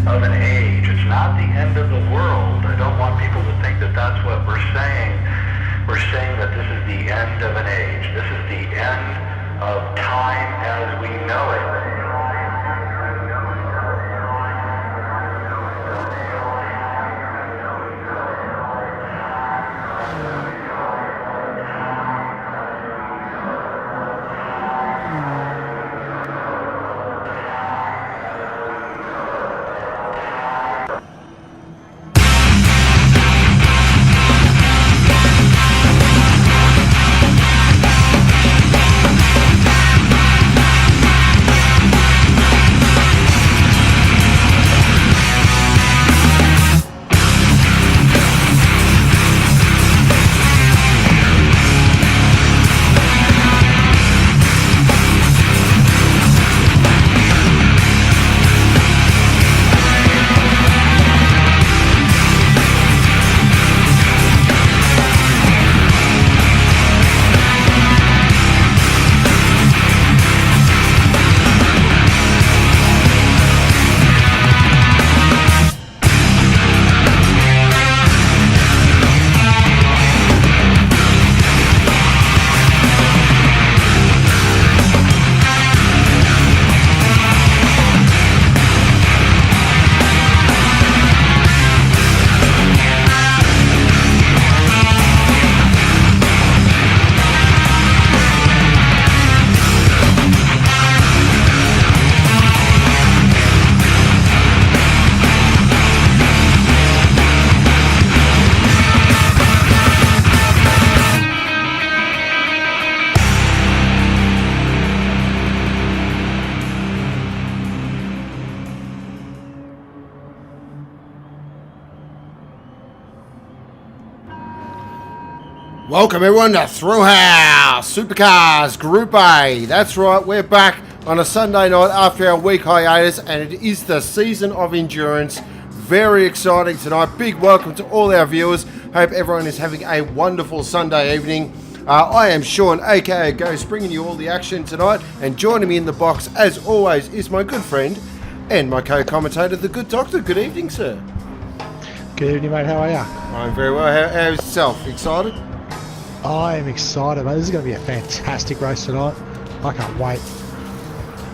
of an age. It's not the end of the world. I don't want people to think that that's what we're saying. We're saying that this is the end of an age. This is the end of time as we know it. Welcome everyone to Thrillhouse, Supercars, Group A. That's right, we're back on a Sunday night after our week hiatus, and it is the season of endurance. Very exciting tonight. Big welcome to all our viewers. Hope everyone is having a wonderful Sunday evening. I am Sean, aka Ghost, bringing you all the action tonight, and joining me in the box, as always, is my good friend and my co-commentator, the Good Doctor. Good evening, sir. Good evening, mate. How are you? I'm very well. How's yourself? Excited? I am excited, mate. This is going to be a fantastic race tonight. I can't wait.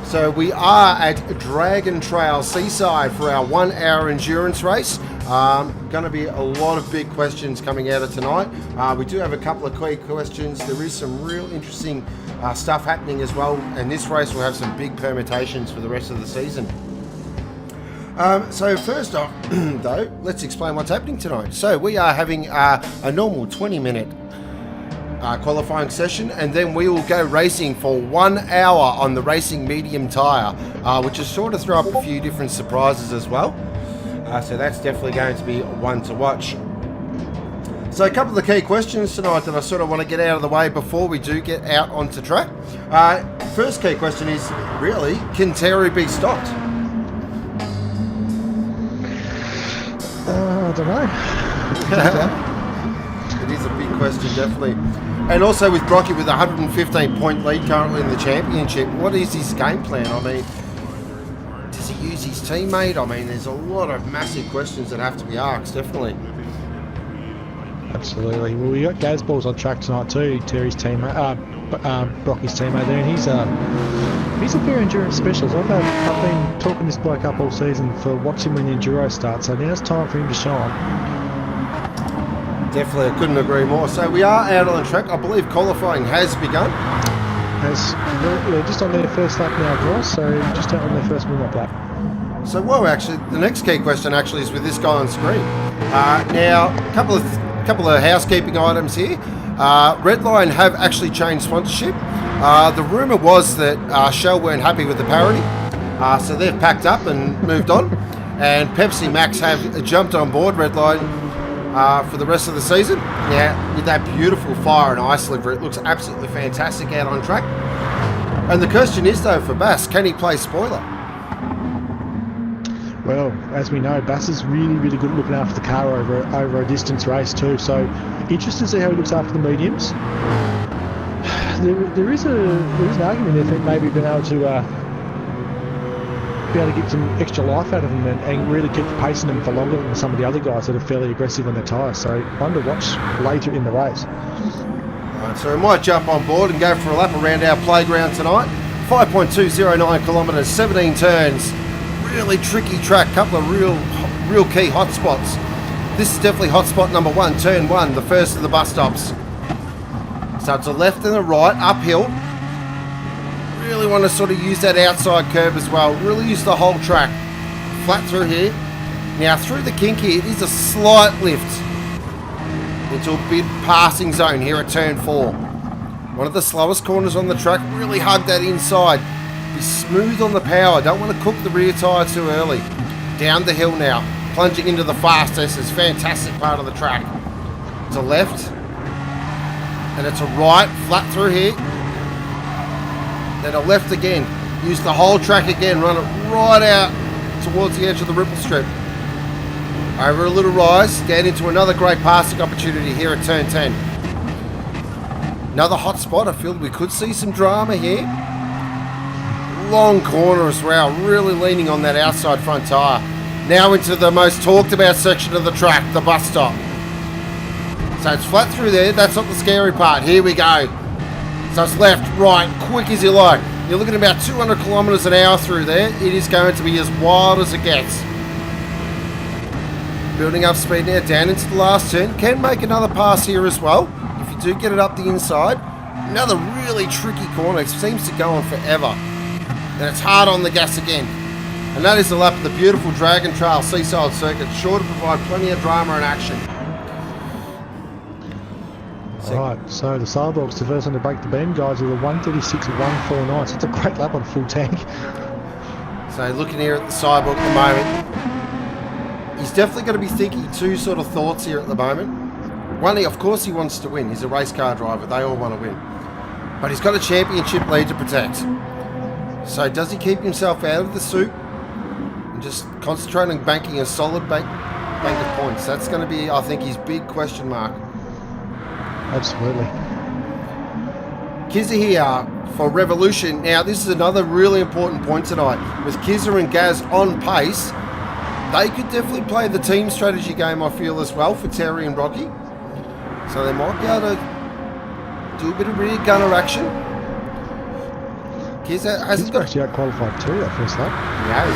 So we are at Dragon Trail Seaside for our 1 hour endurance race. Going to be a lot of big questions coming out of tonight. We do have a couple of key questions. There is some real interesting stuff happening as well. And this race will have some big permutations for the rest of the season. So first off, though, let's explain what's happening tonight. So we are having a normal 20-minute qualifying session, and then we will go racing for 1 hour on the racing medium tyre, which is sort of throw up a few different surprises as well. So that's definitely going to be one to watch. So a couple of the key questions tonight that I sort of want to get out of the way before we do get out onto track. First key question is, really, can Terry be stopped? I don't know. It is a big question, definitely. And also with Brocky with a 115-point lead currently in the championship, what is his game plan? I mean, does he use his teammate? I mean, there's a lot of massive questions that have to be asked, definitely. Absolutely. Well, we got Gazballs on track tonight too. Terry's teammate, Brocky's teammate there, and he's a very endurance specialist. I've been talking to this bloke up all season for watching when the enduro starts, so now it's time for him to shine. Definitely, I couldn't agree more. So we are out on the track. I believe qualifying has begun. They're just on their first lap now, guys, so just out on their first warm-up lap. So, well, actually, the next key question actually is with this guy on screen. Now, a couple of housekeeping items here. Redline have actually changed sponsorship. The rumour was that Shell weren't happy with the parody, so they've packed up and moved on. And Pepsi Max have jumped on board Redline for the rest of the season. Yeah, with that beautiful fire and ice livery, it looks absolutely fantastic out on track. And the question is, though, for Bass, can he play spoiler? Well, as we know, Bass is really, really good at looking after the car over a distance race too. So, interested to see how he looks after the mediums. There is an argument there for maybe being able to be able to get some extra life out of them and really keep pacing them for longer than some of the other guys that are fairly aggressive on their tyres. So one to watch later in the race. Right, so we might jump on board and go for a lap around our playground tonight. 5.209 kilometres, 17 turns. Really tricky track, couple of real key hot spots. This is definitely hot spot number 1, turn 1, the first of the bus stops. So it's a left and a right, uphill. Really want to sort of use that outside curve as well. Really use the whole track. Flat through here. Now through the kink here, it is a slight lift into a big passing zone here at turn 4. One of the slowest corners on the track. Really hug that inside. Be smooth on the power. Don't want to cook the rear tyre too early. Down the hill now. Plunging into the fastest. It's a fantastic part of the track. It's a left. And it's a right. Flat through here. Then a left again. Use the whole track again. Run it right out towards the edge of the ripple strip. Over a little rise. Down into another great passing opportunity here at turn 10. Another hot spot. I feel we could see some drama here. Long corner as well. Really leaning on that outside front tyre. Now into the most talked about section of the track, the bus stop. So it's flat through there. That's not the scary part. Here we go. So it's left, right, quick as you like. You're looking at about 200 kilometres an hour through there. It is going to be as wild as it gets. Building up speed now, down into the last turn. Can make another pass here as well, if you do get it up the inside. Another really tricky corner. It seems to go on forever. And it's hard on the gas again. And that is the lap of the beautiful Dragon Trail Seaside circuit, sure to provide plenty of drama and action. Alright, so the Saildogs, the first one to break the bend, guys, with a 1:36.149. So it's a great lap on full tank. So looking here at the Cyborg at the moment, he's definitely going to be thinking two sort of thoughts here at the moment. One, of course he wants to win. He's a race car driver. They all want to win. But he's got a championship lead to protect. So does he keep himself out of the soup and just concentrate on banking a solid bank of points? That's going to be, I think, his big question mark. Absolutely. Kizza here for Revolution. Now, this is another really important point tonight. With Kizza and Gaz on pace, they could definitely play the team strategy game, I feel, as well, for Terry and Rocky. So they might be able to do a bit of rear gunner action. Kizza hasn't got... actually out-qualified too, that first lap. He has.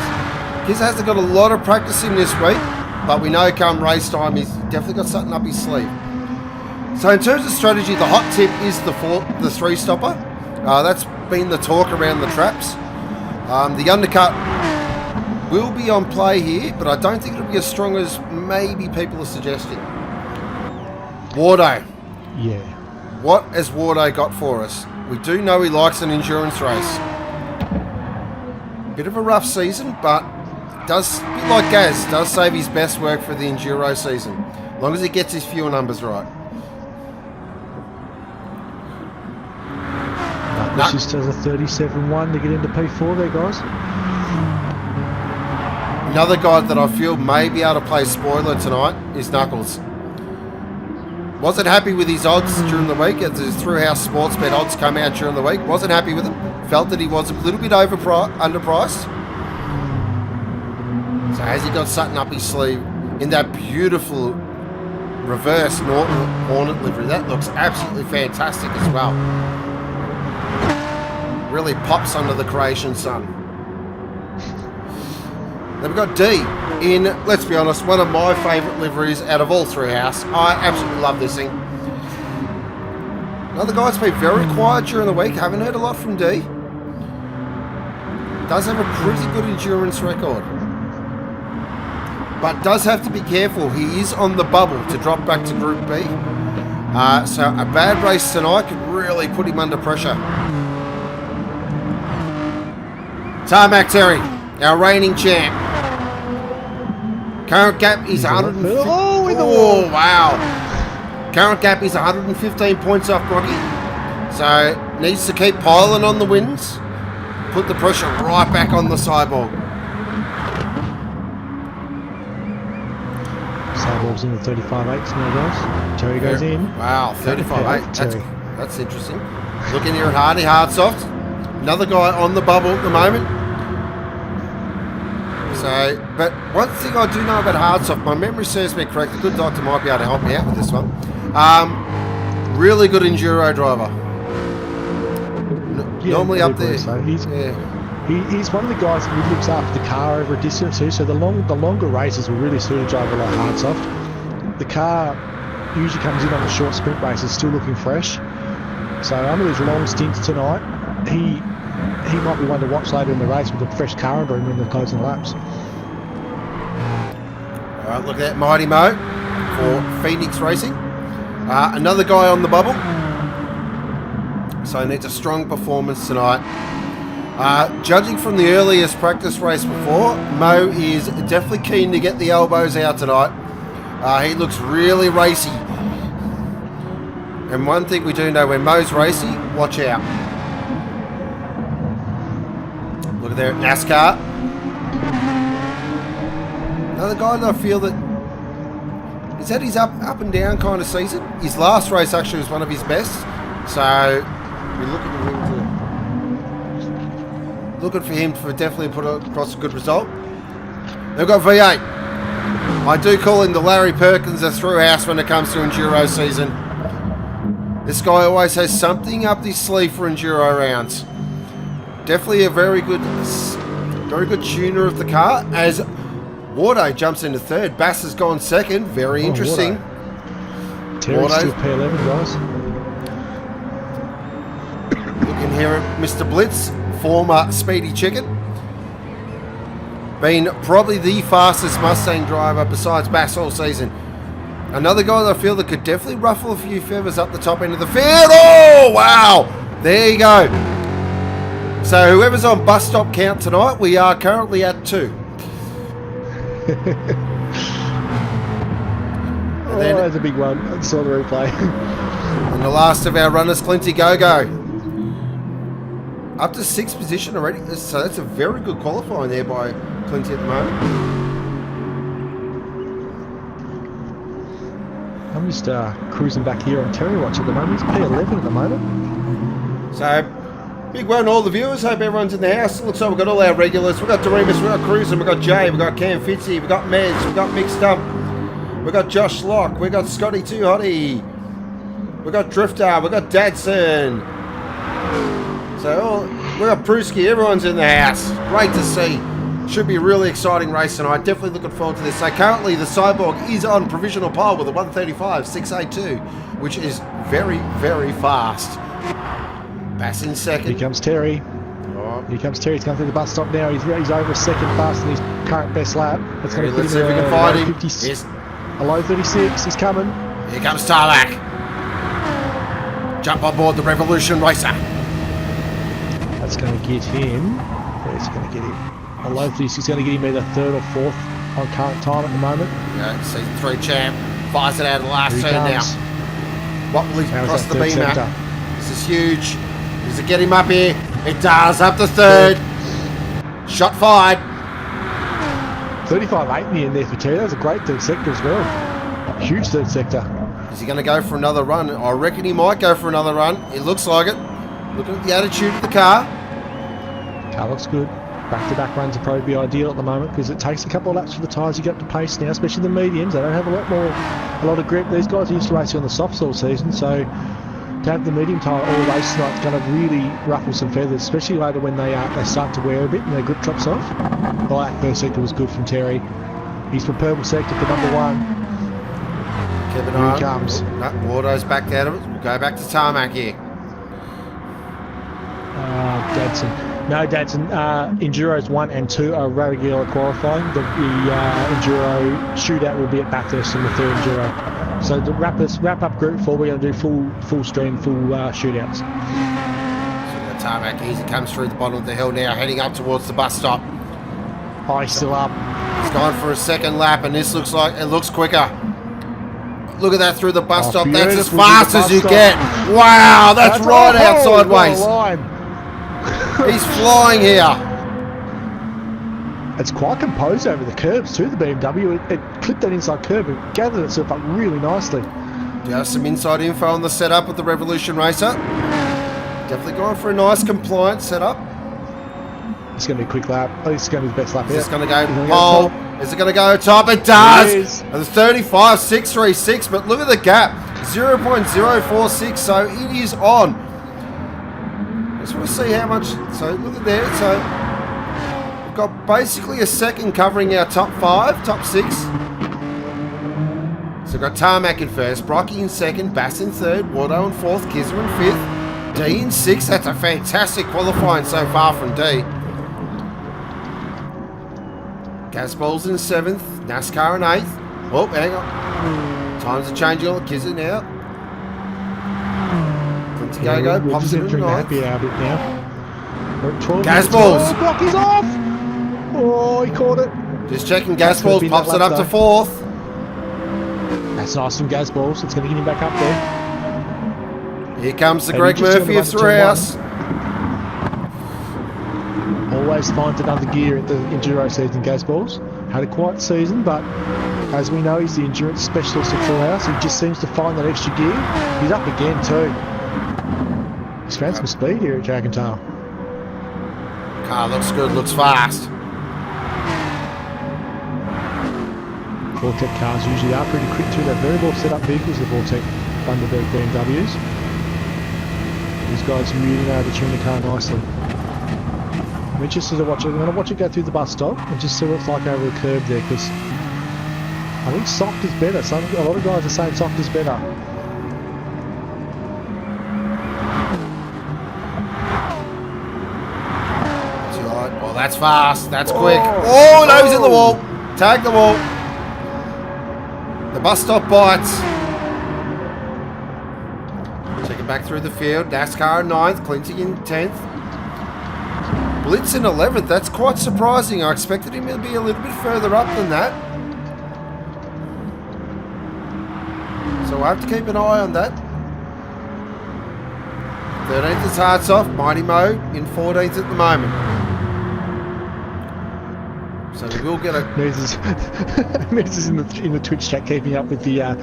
Kizza hasn't got a lot of practice in this week, but we know come race time, he's definitely got something up his sleeve. So in terms of strategy, the hot tip is the three-stopper. That's been the talk around the traps. The undercut will be on play here, but I don't think it'll be as strong as maybe people are suggesting. Wardo. Yeah. What has Wardo got for us? We do know he likes an endurance race. Bit of a rough season, but does, a bit like Gaz, does save his best work for the enduro season. As long as he gets his fuel numbers right. This just has a 37.1 to get into P4 there, guys. Another guy that I feel may be able to play spoiler tonight is Knuckles. Wasn't happy with his odds during the week as his Thrillhouse sports bet odds come out during the week. Wasn't happy with them. Felt that he was a little bit underpriced. So has he got something up his sleeve in that beautiful reverse Norton Hornet livery? That looks absolutely fantastic as well. Really pops under the creation sun. Then we've got D in, let's be honest, one of my favourite liveries out of all Thrillhouse. I absolutely love this thing. Another guy's been very quiet during the week. Haven't heard a lot from D. Does have a pretty good endurance record. But does have to be careful. He is on the bubble to drop back to Group B. So a bad race tonight could really put him under pressure. Tarmac Terry, our reigning champ. Current gap is 150. Oh, wow. Current gap is 115 points off Rocky. So needs to keep piling on the wins. Put the pressure right back on the Cyborg. Cyborg's in the 35.8s now, guys. Terry goes in. Wow, 35.8. That's interesting. Looking here at Hardy Hardsoft. Another guy on the bubble at the moment. So, but one thing I do know about Hardsoft, my memory serves me correct. The good doctor might be able to help me out with this one. Really good enduro driver. Normally up there. So he's one of the guys that really looks after the car over a distance too. So the longer races will really suit a driver like Hardsoft. The car usually comes in on the short sprint races still looking fresh. So under these long stints tonight, he might be one to watch later in the race with a fresh car under him in the closing laps. All right, look at that Mighty Mo for Phoenix Racing. Another guy on the bubble. So he needs a strong performance tonight. Judging from the earliest practice race before, Mo is definitely keen to get the elbows out tonight. He looks really racy. And one thing we do know, when Mo's racy, watch out. Look at there, NASCAR. Another guy that I feel that is that his up and down kind of season. His last race actually was one of his best. So we're looking for him to definitely put across a good result. They've got V8. I do call him the Larry Perkins of Thrillhouse when it comes to enduro season. This guy always has something up his sleeve for enduro rounds. Definitely a very good tuner of the car. As Wardo jumps into third, Bass has gone second. Very interesting. Terry's still P11, guys. Looking here at Mr. Blitz, former Speedy Chicken. Been probably the fastest Mustang driver besides Bass all season. Another guy that I feel that could definitely ruffle a few feathers up the top end of the field. Oh, wow. There you go. So whoever's on bus stop count tonight, we are currently at 2. That's a big one. I saw the replay. And the last of our runners, Clinty Go-Go. Up to 6th position already. So that's a very good qualifying there by Clinty at the moment. I'm just cruising back here on Terry Watch at the moment. He's P11 at the moment. So, big one to all the viewers. Hope everyone's in the house. Looks like we've got all our regulars. We've got Doremus, we've got Cruisin', we've got Jay, we've got Cam Fitzy, we've got Mez, we've got Mick Stump, we've got Josh Locke, we've got Scotty Too Hottie, we've got Drifter, we've got Dadson. So, we've got Prusky. Everyone's in the house. Great to see. Should be a really exciting race tonight. Definitely looking forward to this. So currently the Cyborg is on provisional pole with a 1:35.682, which is very, very fast. Bass in second. Here comes Terry. Oh. Here comes Terry. He's going through the bus stop now. He's over a second faster than his current best lap. That's going to put Let's see if we him can find him. Yes. A low 36. He's coming. Here comes Tarlac. Jump on board the Revolution Racer. That's going to get him. Where's he going to get him? A low 36 is going to get him either 3rd or 4th on current time at the moment. Yeah, season 3 champ. Fires it out of the last turn now. What will he cross the beam at? This is huge. Does it get him up here? It does. Up to 3rd. Shot fired. 35.8 in the end there for Terry. That was a great 3rd sector as well. Huge 3rd sector. Is he going to go for another run? I reckon he might go for another run. It looks like it. Looking at the attitude of the car. Car looks good. Back-to-back runs are probably ideal at the moment because it takes a couple of laps for the tyres to get up to pace now, especially the mediums. They don't have a lot of grip. These guys are used to racing on the softs all season, so to have the medium tyre all race tonight is going to really ruffle some feathers, especially later when they start to wear a bit and their grip drops off. Oh, that 1st sector was good from Terry. He's from purple sector for number 1. Kevin Here he comes. Wardo's back out of it. We'll go back to tarmac here. Dadson. No, Dadson. Enduros 1 and 2 are regular qualifying. The Enduro shootout will be at Bathurst in the 3rd Enduro. So to wrap up Group 4, we're going to do full stream, full shootouts. So the tarmac easy comes through the bottom of the hill now, heading up towards the bus stop. Oh, he's still up. He's gone for a 2nd lap, and this looks like it looks quicker. Look at that through the bus stop. That's as fast as you get. Wow, that's right out sideways. He's flying here. It's quite composed over the curbs too, the BMW. It clipped that inside curb and gathered itself up really nicely. Do you have some inside info on the setup of the Revolution Racer? Definitely going for a nice compliant setup. It's going to be a quick lap. I think it's going to be the best lap Is this out. going to go He's gonna pole? top. Is it going to go top? It does! It is. And it's 35.636, but look at the gap. 0.046, so it is on. I just want to see how much. So look at there. So we've got basically a second covering our top 5, top 6. So we've got Tarmac in first, Brocky in second, Bass in third, Wardo in fourth, Kizzer in fifth, D in sixth. That's a fantastic qualifying so far from D. Gasbol's in seventh, NASCAR in eighth. Oh, hang on. Times are changing on the Kizzer now. Quinty Go We're pops just it in entering the ninth. happy hour bit now. We're at 12 Gasballs. minutes. Oh, Brocky's off! Oh, he caught it. Just checking That's gonna Gasballs, be pops that it lap up to though. fourth. That's nice from Gasballs. It's going to get him back up there. Here comes the And Greg just Murphy on of the run to Thrillhouse. Always finds another gear at the Enduro season, Gasballs. Had a quiet season, but as we know, he's the endurance specialist at Thrillhouse. He just seems to find that extra gear. He's up again too. He's found some speed here at Jack and Tail. Car looks good, looks fast. Vortec cars usually are pretty quick too. They're very well set up vehicles, the Vortec Thunderbird BMWs. These guys really know how to tune the car nicely. I'm interested to watch it. I'm going to watch it go through the bus stop and just see what it's like over the curb there, because I think soft is better. A lot of guys are saying soft is better. Oh, that's fast. That's quick. Oh, no, he's in the wall. Tag the wall. The bus stop bites. Check it back through the field. NASCAR in 9th. Clinty in 10th. Blitz in 11th. That's quite surprising. I expected him to be a little bit further up than that. So we'll have to keep an eye on that. 13th is Hearts Off. Mighty Mo in 14th at the moment. So we will get a... Mez is in the Twitch chat keeping up with the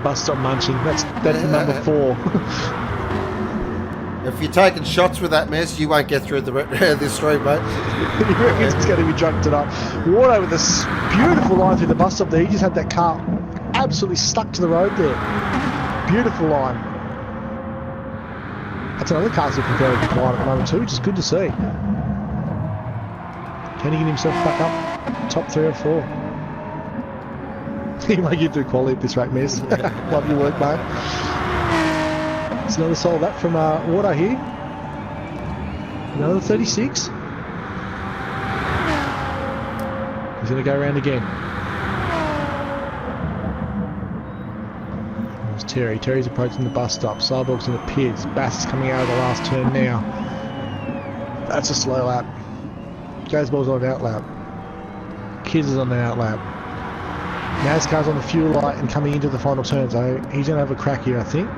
bus stop munching. That's number 4. If you're taking shots with that mess, you won't get through this street, mate. He reckons it's going to be drugged it up. Wardo with this beautiful line through the bus stop there. He just had that car absolutely stuck to the road there. Beautiful line. That's another car's looking very quiet at the moment too, which is good to see. Can he get himself back up top 3 or 4? He might get through quality at this rate, Mez. Love your work, mate. It's another solid lap from Wardo here. Another 36. He's going to go around again. There's Terry. Terry's approaching the bus stop. Cyborg's in the pits. Bass is coming out of the last turn now. That's a slow lap. Gasball's on an out lap. Kids is on an out lap. NASCAR's on the fuel light and coming into the final turn, so he's going to have a crack here, I think.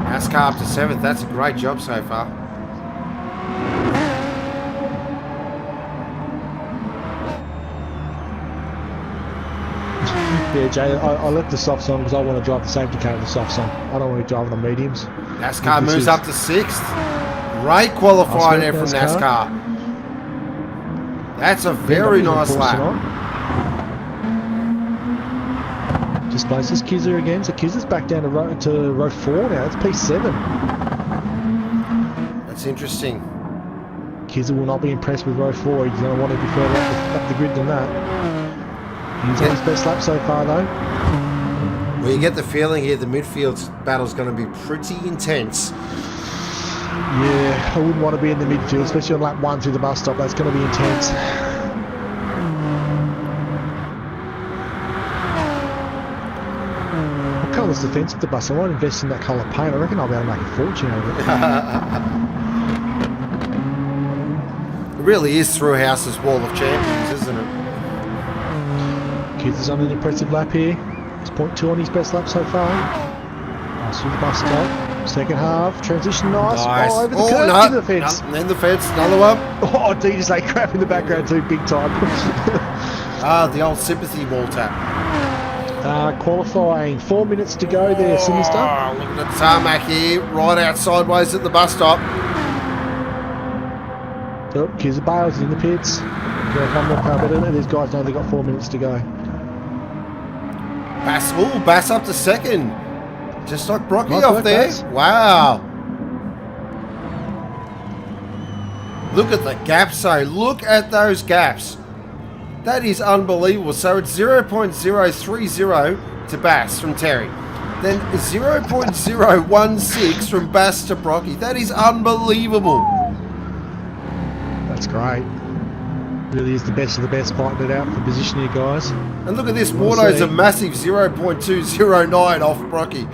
NASCAR up to 7th. That's a great job so far. Yeah, Jay, I left the soft song because I want to drive the safety car with the soft song. I don't want to drive the mediums. NASCAR This moves is- up to 6th. Great qualifying there from NASCAR. NASCAR. That's a very nice lap. Just places Kizzer again, so Kizzer's back down to row 4 now. It's P7. That's interesting. Kizzer will not be impressed with row 4. He's going to want to be further up the grid than that. He's on his best lap so far though. Well, you get the feeling here the midfield battle's going to be pretty intense. Yeah, I wouldn't want to be in the midfield, especially on lap 1 through the bus stop. That's going to be intense. What colour's the fence at the bus? I won't invest in that colour paint. I reckon I'll be able to make a fortune out of it. It really is Thrillhouse's Wall of Champions, isn't it? Kids is on an impressive lap here. It's 0.2 on his best lap so far. Nice through the bus stop. Second half, transition nice. Oh, over the curb, no, into the fence. No, in the fence, another one. Oh, DJ crap in the background too, big time. The old sympathy wall tap. Qualifying, 4 minutes to go there, Sinister. Oh, look at the tarmac here, right out sideways at the bus stop. Oh, Kizza Bales in the pits. Yeah, one more car better. These guys know they've got 4 minutes to go. Bass up to second. Just like Brocky Nice off work, there. Bass. Wow. Look at the gaps, though. Look at those gaps. That is unbelievable. So it's 0.030 to Bass from Terry. Then 0.016 from Bass to Brocky. That is unbelievable. That's great. Really is the best of the best fighting it out for position here, guys. And look at this. We'll Wardo's see. a massive 0.209 off Brocky.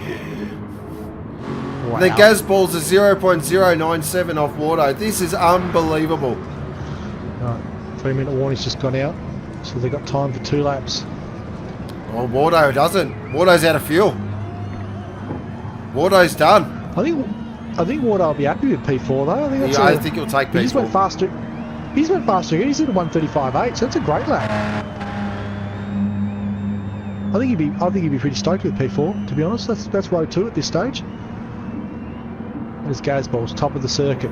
Wow. The Gazball's a 0.097 off Wardo. This is unbelievable. Right. 3 minute warning's just gone out. So they've got time for 2 laps. Well, Wardo doesn't. Wardo's out of fuel. Wardo's done. I think Wardo will be happy with P4 though. I think that's I think he'll take he just went P4. faster. He's went faster. He's in a 1:35.8, so that's a great lap. I think he'd be pretty stoked with P4. To be honest, that's row 2 at this stage. There's Gazballs, top of the circuit,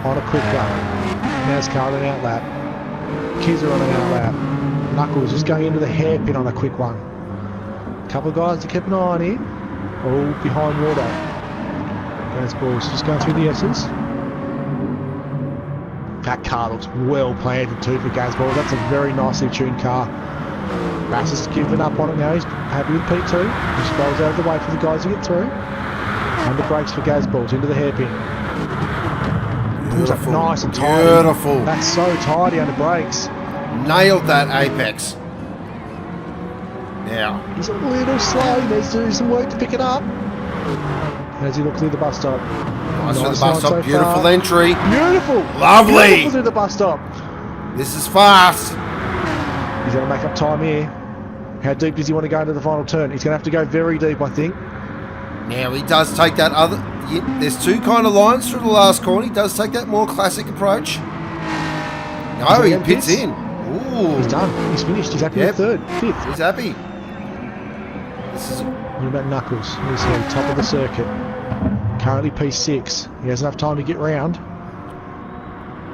on a quick lap. NASCAR on an out lap. Kizza on an out lap. Knuckles just going into the hairpin on a quick one. A couple of guys to keep an eye on here. All behind Wardo. Gazballs just going through the S's. That car looks well planted too for Gazballs. That's a very nicely tuned car. Bass has given up on it now. He's happy with P2. He scrolls out of the way for the guys to get through. Under brakes for Gazballs into the hairpin. Pulls up Beautiful. nice and tidy. Beautiful. That's so tidy under brakes. Nailed that apex. Now, He's a little slow. He needs to do some work to pick it up. As he looks through the bus stop. nice for the Nice bus line stop. so Beautiful far. entry. Beautiful. Lovely. Beautiful through the bus stop. This is fast. He's going to make up time here. How deep does he want to go into the final turn? He's going to have to go very deep, I think. Now, he does take that other... There's 2 kind of lines through the last corner. He does take that more classic approach. No, he Is he pits pits? in. Ooh. He's done. He's finished. He's happy Yep. with third, fifth. He's happy. This is... What about Knuckles? He's here, top of the circuit. Currently P6. He has enough time to get round.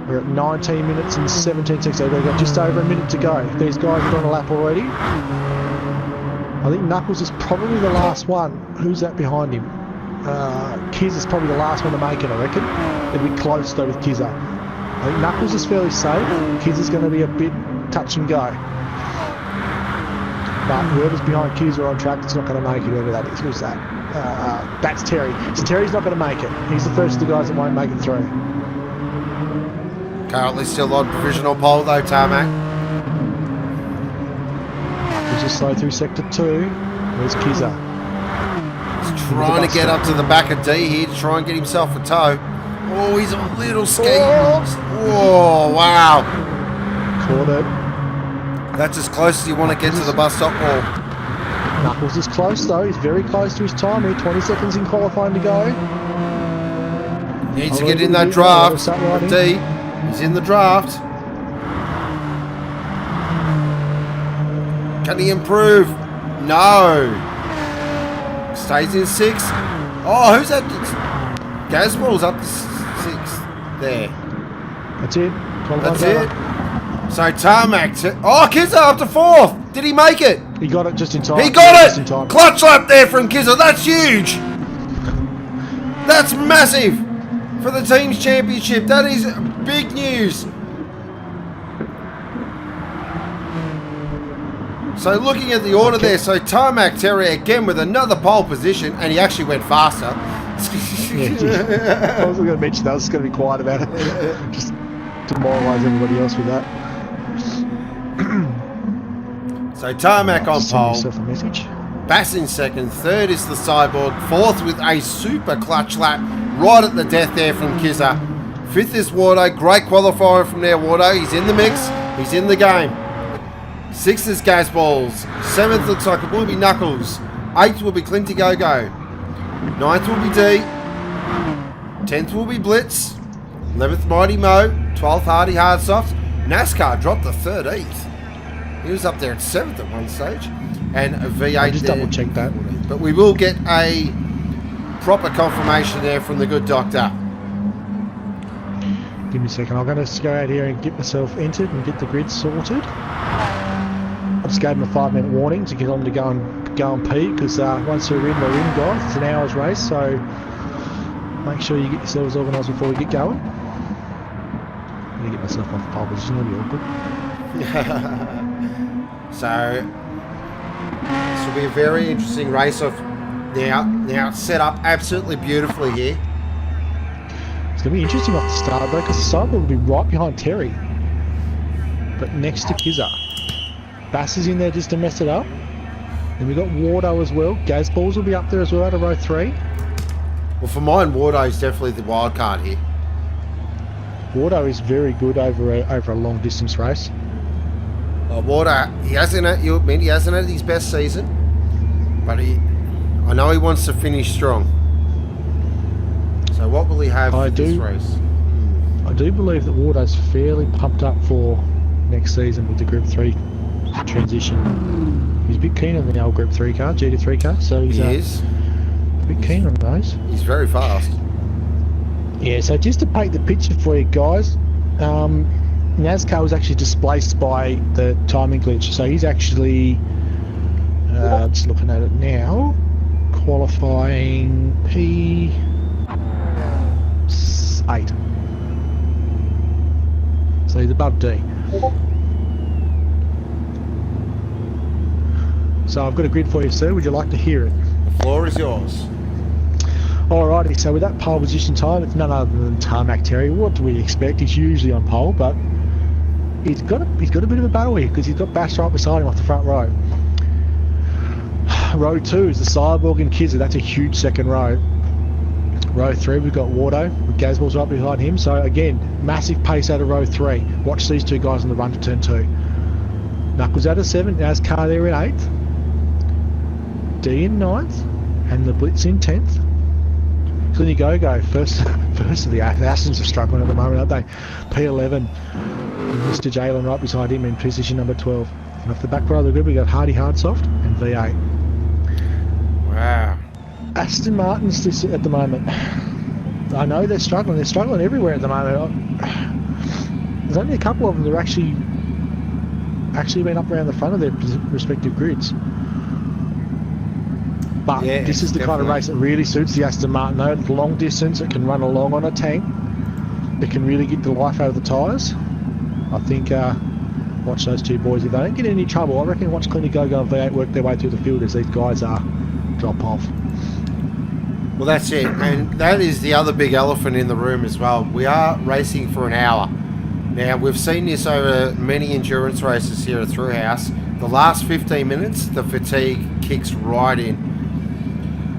We're at 19 minutes and 17 seconds. So they've got just over a minute to go. These guys are on a lap already. I think Knuckles is probably the last one. Who's that behind him? Kizza is probably the last one to make it, I reckon. It'll be close though with Kizza. I think Knuckles is fairly safe. Kizza's going to be a bit touch and go. But whoever's behind Kizza on track, it's not going to make it. Whoever that is, who's that? That's Terry. So Terry's not going to make it. He's the first of the guys that won't make it through. Currently still on provisional pole though, Tarmac. He's just slow through sector 2. Where's Kizza? He's trying to get up to the back of D here to try and get himself a tow. Oh, he's a little ski. Oh, wow. Caught it. That's as close as you want to get to the bus stop wall. Knuckles is close though. He's very close to his time here. 20 seconds in qualifying to go. Needs to get in that draft. D. He's in the draft. Can he improve? No. Stays in 6th. Oh, who's that? Gazball's up to 6th. There. That's it. That's it. So Tarmac. Oh, Kizza up to 4th. Did he make it? He got it just in time. He got Just in it! time. Clutch lap there from Kizza. That's huge. That's massive for the team's championship. That is big news. So looking at the order there, so Tarmac Terry again with another pole position, and he actually went faster. Yeah, I wasn't going to mention that. I was going to be quiet about it. Just demoralise everybody else with that. So Tarmac on Send pole, yourself a message. Bass in 2nd, 3rd is the Cyborg, 4th with a super clutch lap right at the death there from Kizza. 5th is Wardo, great qualifier from there, Wardo. He's in the mix, he's in the game. 6th is Gazballs, 7th looks like it will be Knuckles, 8th will be Clinty Go-Go, 9th will be D, 10th will be Blitz, 11th Mighty Mo, 12th Hardy Hardsoft. NASCAR dropped the 13th. He was up there at 7th at one stage. And a V8 I just there. double check that. But we will get a proper confirmation there from the good doctor. give me a second. I'm going to go out here and get myself entered and get the grid sorted. I just gave them a 5-minute warning to get on to go and pee, because once we're in, guys. It's an hour's race, so make sure you get yourselves organised before we get going. I'm going to get myself off the pole position, it'll be awkward. So this will be a very interesting race off. Now it's set up absolutely beautifully here. It's going to be interesting off the start though, because the side will be right behind Terry, but next to Kizza. Bass is in there just to mess it up. Then we've got Wardo as well. Gazballs will be up there as well out of row 3. Well, for mine, Wardo is definitely the wild card here. Wardo is very good over a long distance race. Wardo, he hasn't had his best season, but I know he wants to finish strong. So what will he have for this race? I do believe that Wardo's fairly pumped up for next season with the Group 3 transition. He's a bit keen on the old Group 3 car, GT3 car, so he is a bit keen on those. He's very fast. Yeah, so just to paint the picture for you guys, NASCAR was actually displaced by the timing glitch, so he's actually, just looking at it now, qualifying P8. So he's above D. So I've got a grid for you, sir. Would you like to hear it? The floor is yours. Alrighty, so with that pole position time, it's none other than Tarmac Terry. What do we expect? He's usually on pole, but he's got a bit of a battle here because he's got Bass right beside him off the front row. Row 2 is the Cyborg and Kizza. That's a huge second row. Row 3, we've got Wardo with Gazballs right behind him. So again, massive pace out of row 3. Watch these two guys on the run to turn 2. Knuckles out of 7th, NASCAR there in 8th. D in 9th, and the Blitz in 10th. Clinny Go-Go, first of the Astons are struggling at the moment, aren't they? P11, Mr. Jalen right beside him in position number 12. And off the back part of the grid, we got Hardy Hardsoft and V8. Wow. Aston Martin's this at the moment. I know they're struggling everywhere at the moment. There's only a couple of them that are actually been up around the front of their respective grids. But yeah, this is the kind of race that really suits the Aston Martin. Though it's long distance, it can run along on a tank. It can really get the life out of the tyres. I think watch those two boys. If they don't get in any trouble, I reckon watch Clinty Go-Go and V8 work their way through the field as these guys drop off. Well, that's it. And that is the other big elephant in the room as well. We are racing for an hour. Now, we've seen this over many endurance races here at Thrillhouse. The last 15 minutes, the fatigue kicks right in.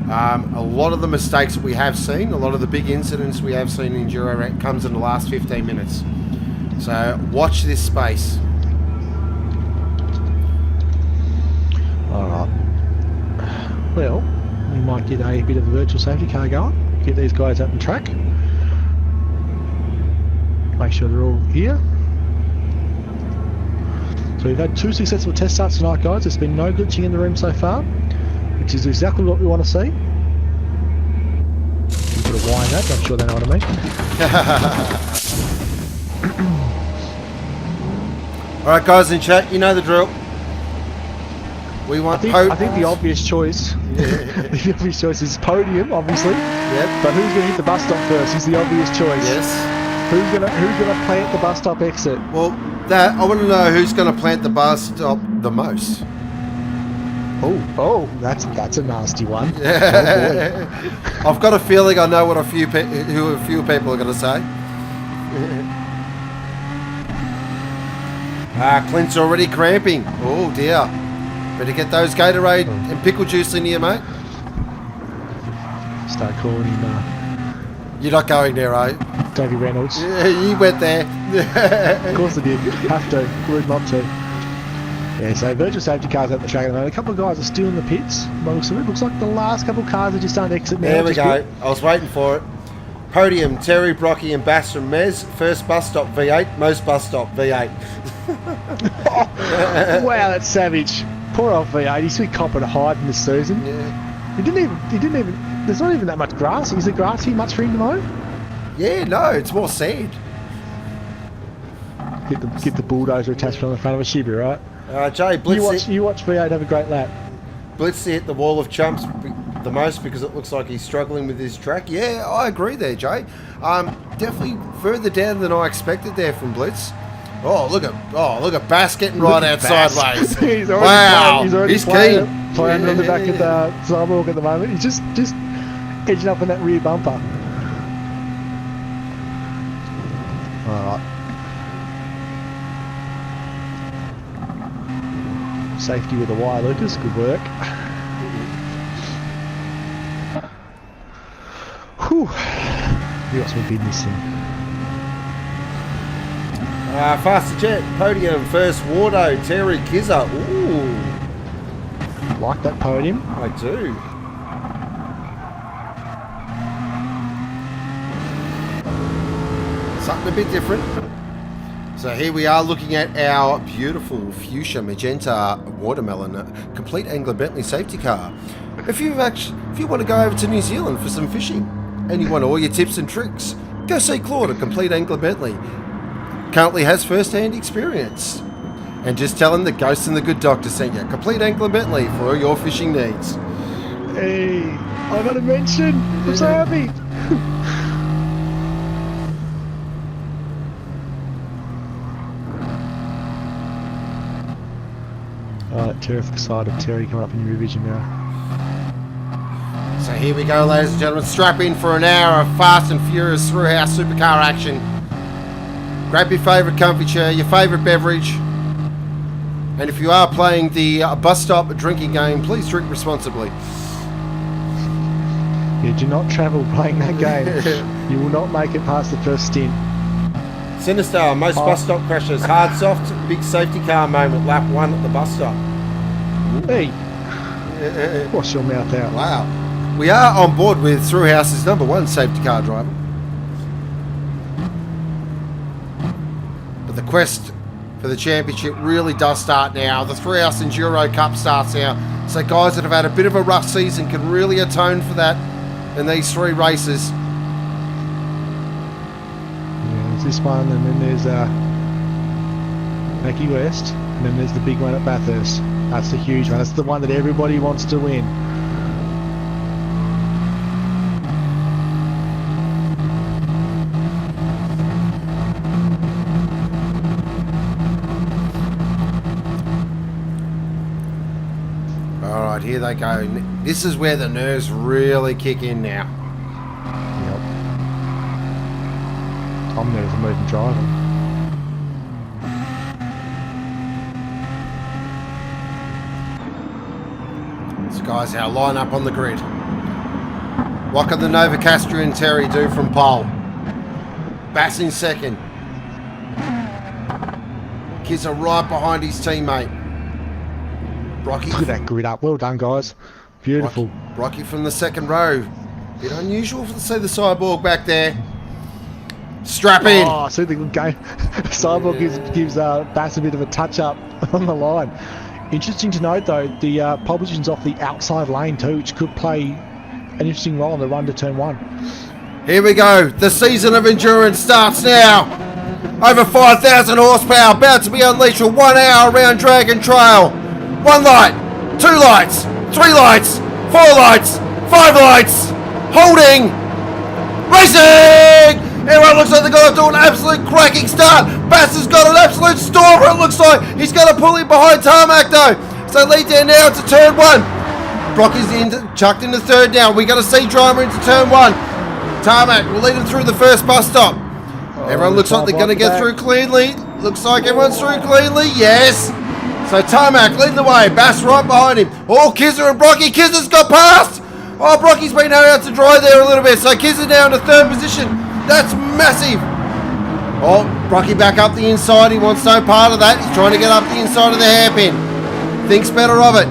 A lot of the mistakes that we have seen, a lot of the big incidents we have seen in Enduro comes in the last 15 minutes. So watch this space. Alright. Well, we might get a bit of a virtual safety car going. Get these guys out on track. Make sure they're all here. So we've had 2 successful test starts tonight, guys. There's been no glitching in the room so far, which is exactly what we want to see. You put a Y in that, I'm sure they know what I mean. Alright guys in chat, you know the drill. We want I think the obvious choice the obvious choice is podium, obviously. Yep. But who's gonna hit the bus stop first is the obvious choice. Yes. Who's gonna plant the bus stop exit? Well, I want to know who's going to plant the bus stop the most. Oh, that's a nasty one. Yeah. Oh, I've got a feeling I know what a few people are going to say. Clint's already cramping. Oh dear. Better get those Gatorade and pickle juice in here, mate. Start calling him. You're not going there, are you? Davey Reynolds. Yeah, you went there. Of course I did. Have to. Rude not to. Yeah, so virtual safety cars at the track at the moment. A couple of guys are still in the pits. It looks like the last couple of cars are just starting to exit now. There we go. I was waiting for it. Podium, Terry, Brocky and Bass from Mez. First bus stop, V8. Most bus stop, V8. Wow, that's savage. Poor old V8. He's been copping a hide in this season. Yeah. He didn't even. There's not even that much grass. Is there grass here much for him to mow? Yeah, no, it's more sand. Get the bulldozer attachment on the front of a Shiba, right? Jay, Blitz You watch V8 have a great lap. Blitz hit the wall of chumps the most because it looks like he's struggling with his track. Yeah, I agree there, Jay. Definitely further down than I expected there from Blitz. Oh, look at Bass getting right out sideways. He's keen. Playing on the back of the Cyborg at the moment. He's just edging up in that rear bumper. Alright. Safety with a wire, Lucas. Good work. Whew. We got some business in. Faster Jet, podium, first Wardo, Terry Kizza. Ooh. Like that podium? I do. Something a bit different. So here we are looking at our beautiful fuchsia magenta watermelon complete Angler Bentley safety car. If you want to go over to New Zealand for some fishing and you want all your tips and tricks, go see Claude at Complete Angler Bentley. Currently has first-hand experience. And just tell him the Ghost and the Good Doctor sent you. Complete Angler Bentley for all your fishing needs. Hey, I got a mention. I'm so happy. Terrific side of Terry coming up in your revision mirror. So here we go, ladies and gentlemen. Strap in for an hour of fast and furious Thrillhouse supercar action. Grab your favourite comfy chair, your favourite beverage. And if you are playing the bus stop drinking game, please drink responsibly. You do not travel playing that game. You will not make it past the first stint. Sinister, most bus stop crashes. Hard, soft, big safety car moment. Lap 1 at the bus stop. Hey, wash your mouth out. Wow. We are on board with Thrillhouse's #1 safety car driver. But the quest for the championship really does start now. The Thrillhouse Enduro Cup starts now. So guys that have had a bit of a rough season can really atone for that in these 3 races. Yeah, there's this one, and then there's Mackie West, and then there's the big one at Bathurst. That's the huge one. That's the one that everybody wants to win. Alright, here they go. This is where the nerves really kick in now. Yep. I'm nervous. I'm even driving. So guys, our line up on the grid. What can the Novocastrian and Terry do from pole? Bass in second. Kizza right behind his teammate. Rocky. Look at that grid up. Well done, guys. Beautiful. Rocky from the second row. Bit unusual to see the Cyborg back there. Strap in. Oh, see the good game. Cyborg gives Bass a bit of a touch up on the line. Interesting to note though, the pole position's off the outside lane too, which could play an interesting role in the run to turn 1. Here we go. The season of endurance starts now. Over 5,000 horsepower about to be unleashed for 1 hour around Dragon Trail. 1 light, 2 lights, 3 lights, 4 lights, 5 lights. Holding. Racing! Everyone looks like they're going to do an absolute cracking start. Bass has got an absolute stormer, it looks like. He's going to pull in behind Tarmac though. So lead down now to turn 1. Brocky's chucked into third now. We're going to see Drama into turn 1. Tarmac will lead him through the first bus stop. Everyone looks like they're going to get through cleanly. Looks like everyone's through cleanly. Yes. So Tarmac leading the way. Bass right behind him. Oh, Kizza and Brocky. Kizza's got past. Oh, Brocky's been out to dry there a little bit. So Kizza down to 3rd position. That's massive. Oh, Brocky back up the inside. He wants no part of that. He's trying to get up the inside of the hairpin. Thinks better of it.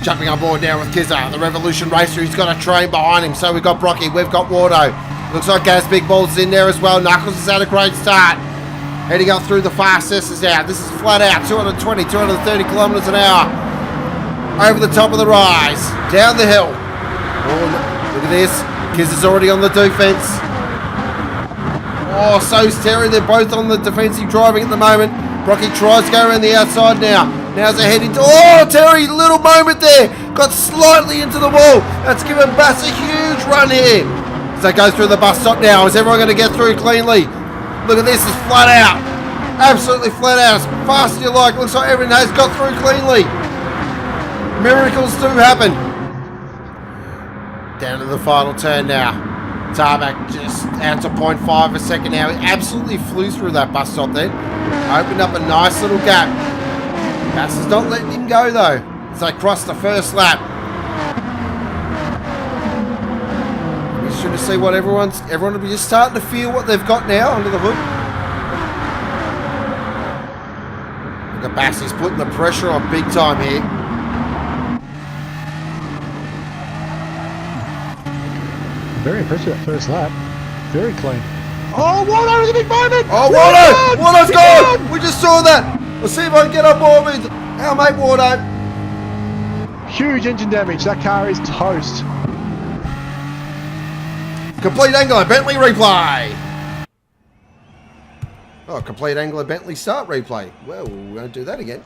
Jumping on board now with Kizza, the Revolution Racer. He's got a train behind him. So we've got Brocky. We've got Wardo. Looks like Gaz Big Balls in there as well. Knuckles has had a great start. Heading up through the fastnesses now. This is flat out. 220, 230 kilometres an hour. Over the top of the rise. Down the hill. Oh, look at this. Kizza's already on the defence. Oh, so's Terry. They're both on the defensive driving at the moment. Brocky tries to go around the outside now. Now's a head into... Oh, Terry, little moment there. Got slightly into the wall. That's given Bass a huge run here. So it goes through the bus stop now. Is everyone going to get through cleanly? Look at this. It's flat out. Absolutely flat out. As fast as you like. Looks like everyone has got through cleanly. Miracles do happen. Down to the final turn now. Tarmac just out to 0.5 a second now. He absolutely flew through that bus stop then. Opened up a nice little gap. Bass is not letting him go though, as they cross the first lap. We should see what everyone will be just starting to feel what they've got now under the hood. Look at Bass, he's putting the pressure on big time here. Very impressive that first lap. Very clean. Oh, Wardo was a big moment! Oh, Wardo! Wardo's gone! We just saw that! Let's see if I can get on board with our mate Wardo. Huge engine damage. That car is toast. Complete Angler Bentley replay. Oh, complete Angler Bentley start replay. Well, we're going to do that again.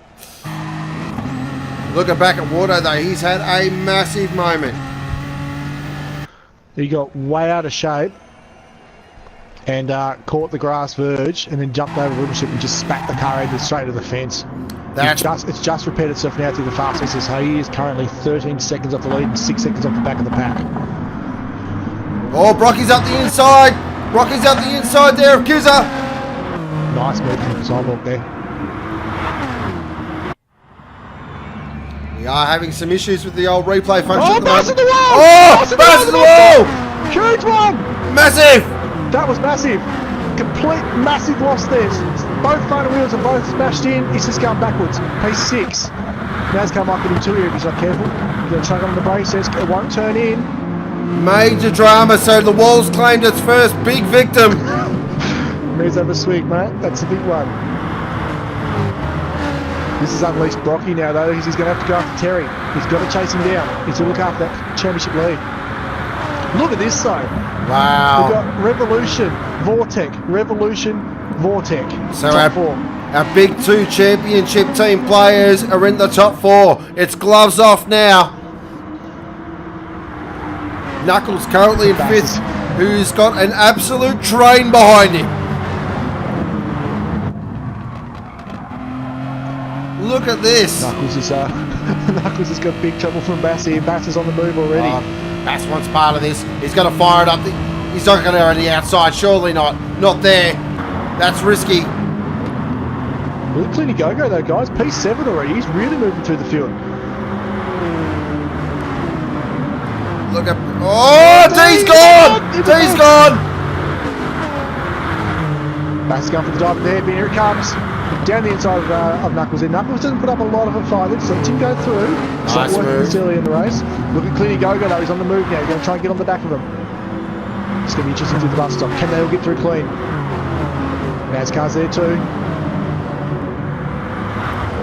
Looking back at Wardo though, he's had a massive moment. He got way out of shape and caught the grass verge and then jumped over the wheel chip and just spat the car straight to the fence. It's just repeated itself now through the fastnesses. So he is currently 13 seconds off the lead and 6 seconds off the back of the pack. Oh, Brocky's up the inside. Brocky's up the inside there of Kizza. Nice move from the sidewalk there. We are having some issues with the old replay function. Oh, Bass in the wall! Oh, Bass in the wall! Huge one! Massive! That was massive. Complete massive loss there. Both front wheels are both smashed in. He's just going backwards. P6. Now he's come up with him too here if he's not careful. He's going to chuck on the brakes. It won't turn in. Major drama, so the wall's claimed its first big victim. Moves over swing, mate. That's a big one. This is unleashed Brocky now, though. He's going to have to go after Terry. He's got to chase him down. He's to look after that championship lead. Look at this, though. Wow. We've got Revolution, Vortec, Revolution, Vortec. So our big two championship team players are in the top four. It's gloves off now. Knuckles currently in fifth, who's got an absolute train behind him. Look at this. Knuckles has got big trouble from Bass here. Bass is on the move already. Bass wants part of this. He's going to fire it up. He's not going to go on the outside. Surely not. Not there. That's risky. Really clean go-go though, guys. P7 already. He's really moving through the field. Look at... Oh, D's gone! D's gone! Bass going for the dive there, but here it comes. Down the inside of Knuckles there. Knuckles doesn't put up a lot of a fight. Let's let him go through. Nice move. This early in the race. Look at Cleany Go-Go though. He's on the move now. He's going to try and get on the back of him. It's going to be interesting through the bus stop. Can they all get through clean? NASCAR's there too.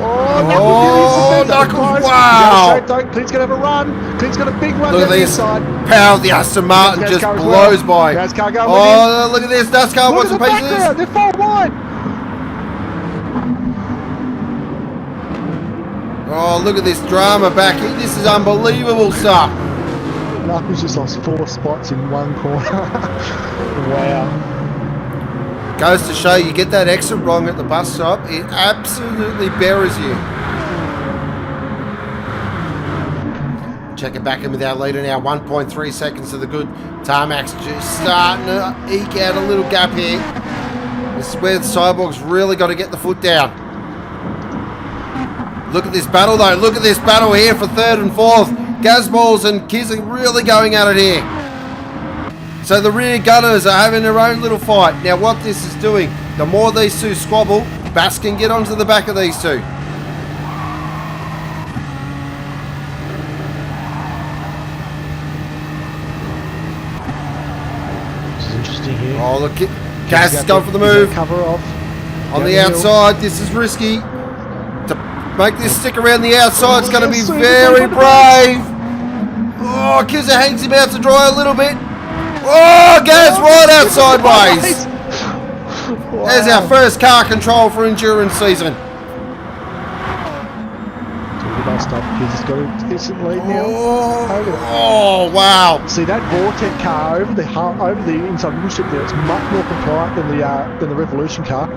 Oh, Knuckles, wow! Clint's going to have a run. Clint's got a big run look down at the this. inside. Power of the Aston Martin just blows by. NASCAR going oh, look at this. NASCAR wants a piece of this. They're 4-wide. Oh, look at this drama back here. This is unbelievable stuff. Knuckles just lost 4 spots in one corner. Wow. Goes to show you get that exit wrong at the bus stop, it absolutely buries you. Check it back in with our leader now, 1.3 seconds to the good. Tarmac's just starting to eke out a little gap here. This is where the Cyborg's really got to get the foot down. Look at this battle though, look at this battle here for third and fourth. Gazballs and Kiz are really going at it here. So the rear gunners are having their own little fight. Now what this is doing, the more these two squabble, Bass can get onto the back of these two. This is interesting here. Oh look, Gaz is going for the move. Cover off. On the outside, this is risky. To make this stick around the outside, it's going to be very brave. Oh, Kizza hangs him out to dry a little bit. Oh, Gaz right out sideways. There's our first car control for endurance season. Stop. He's just got a decent lead now. Oh, wow. See that Vortec car over the inside middle strip there. It's much more compliant than the Revolution car.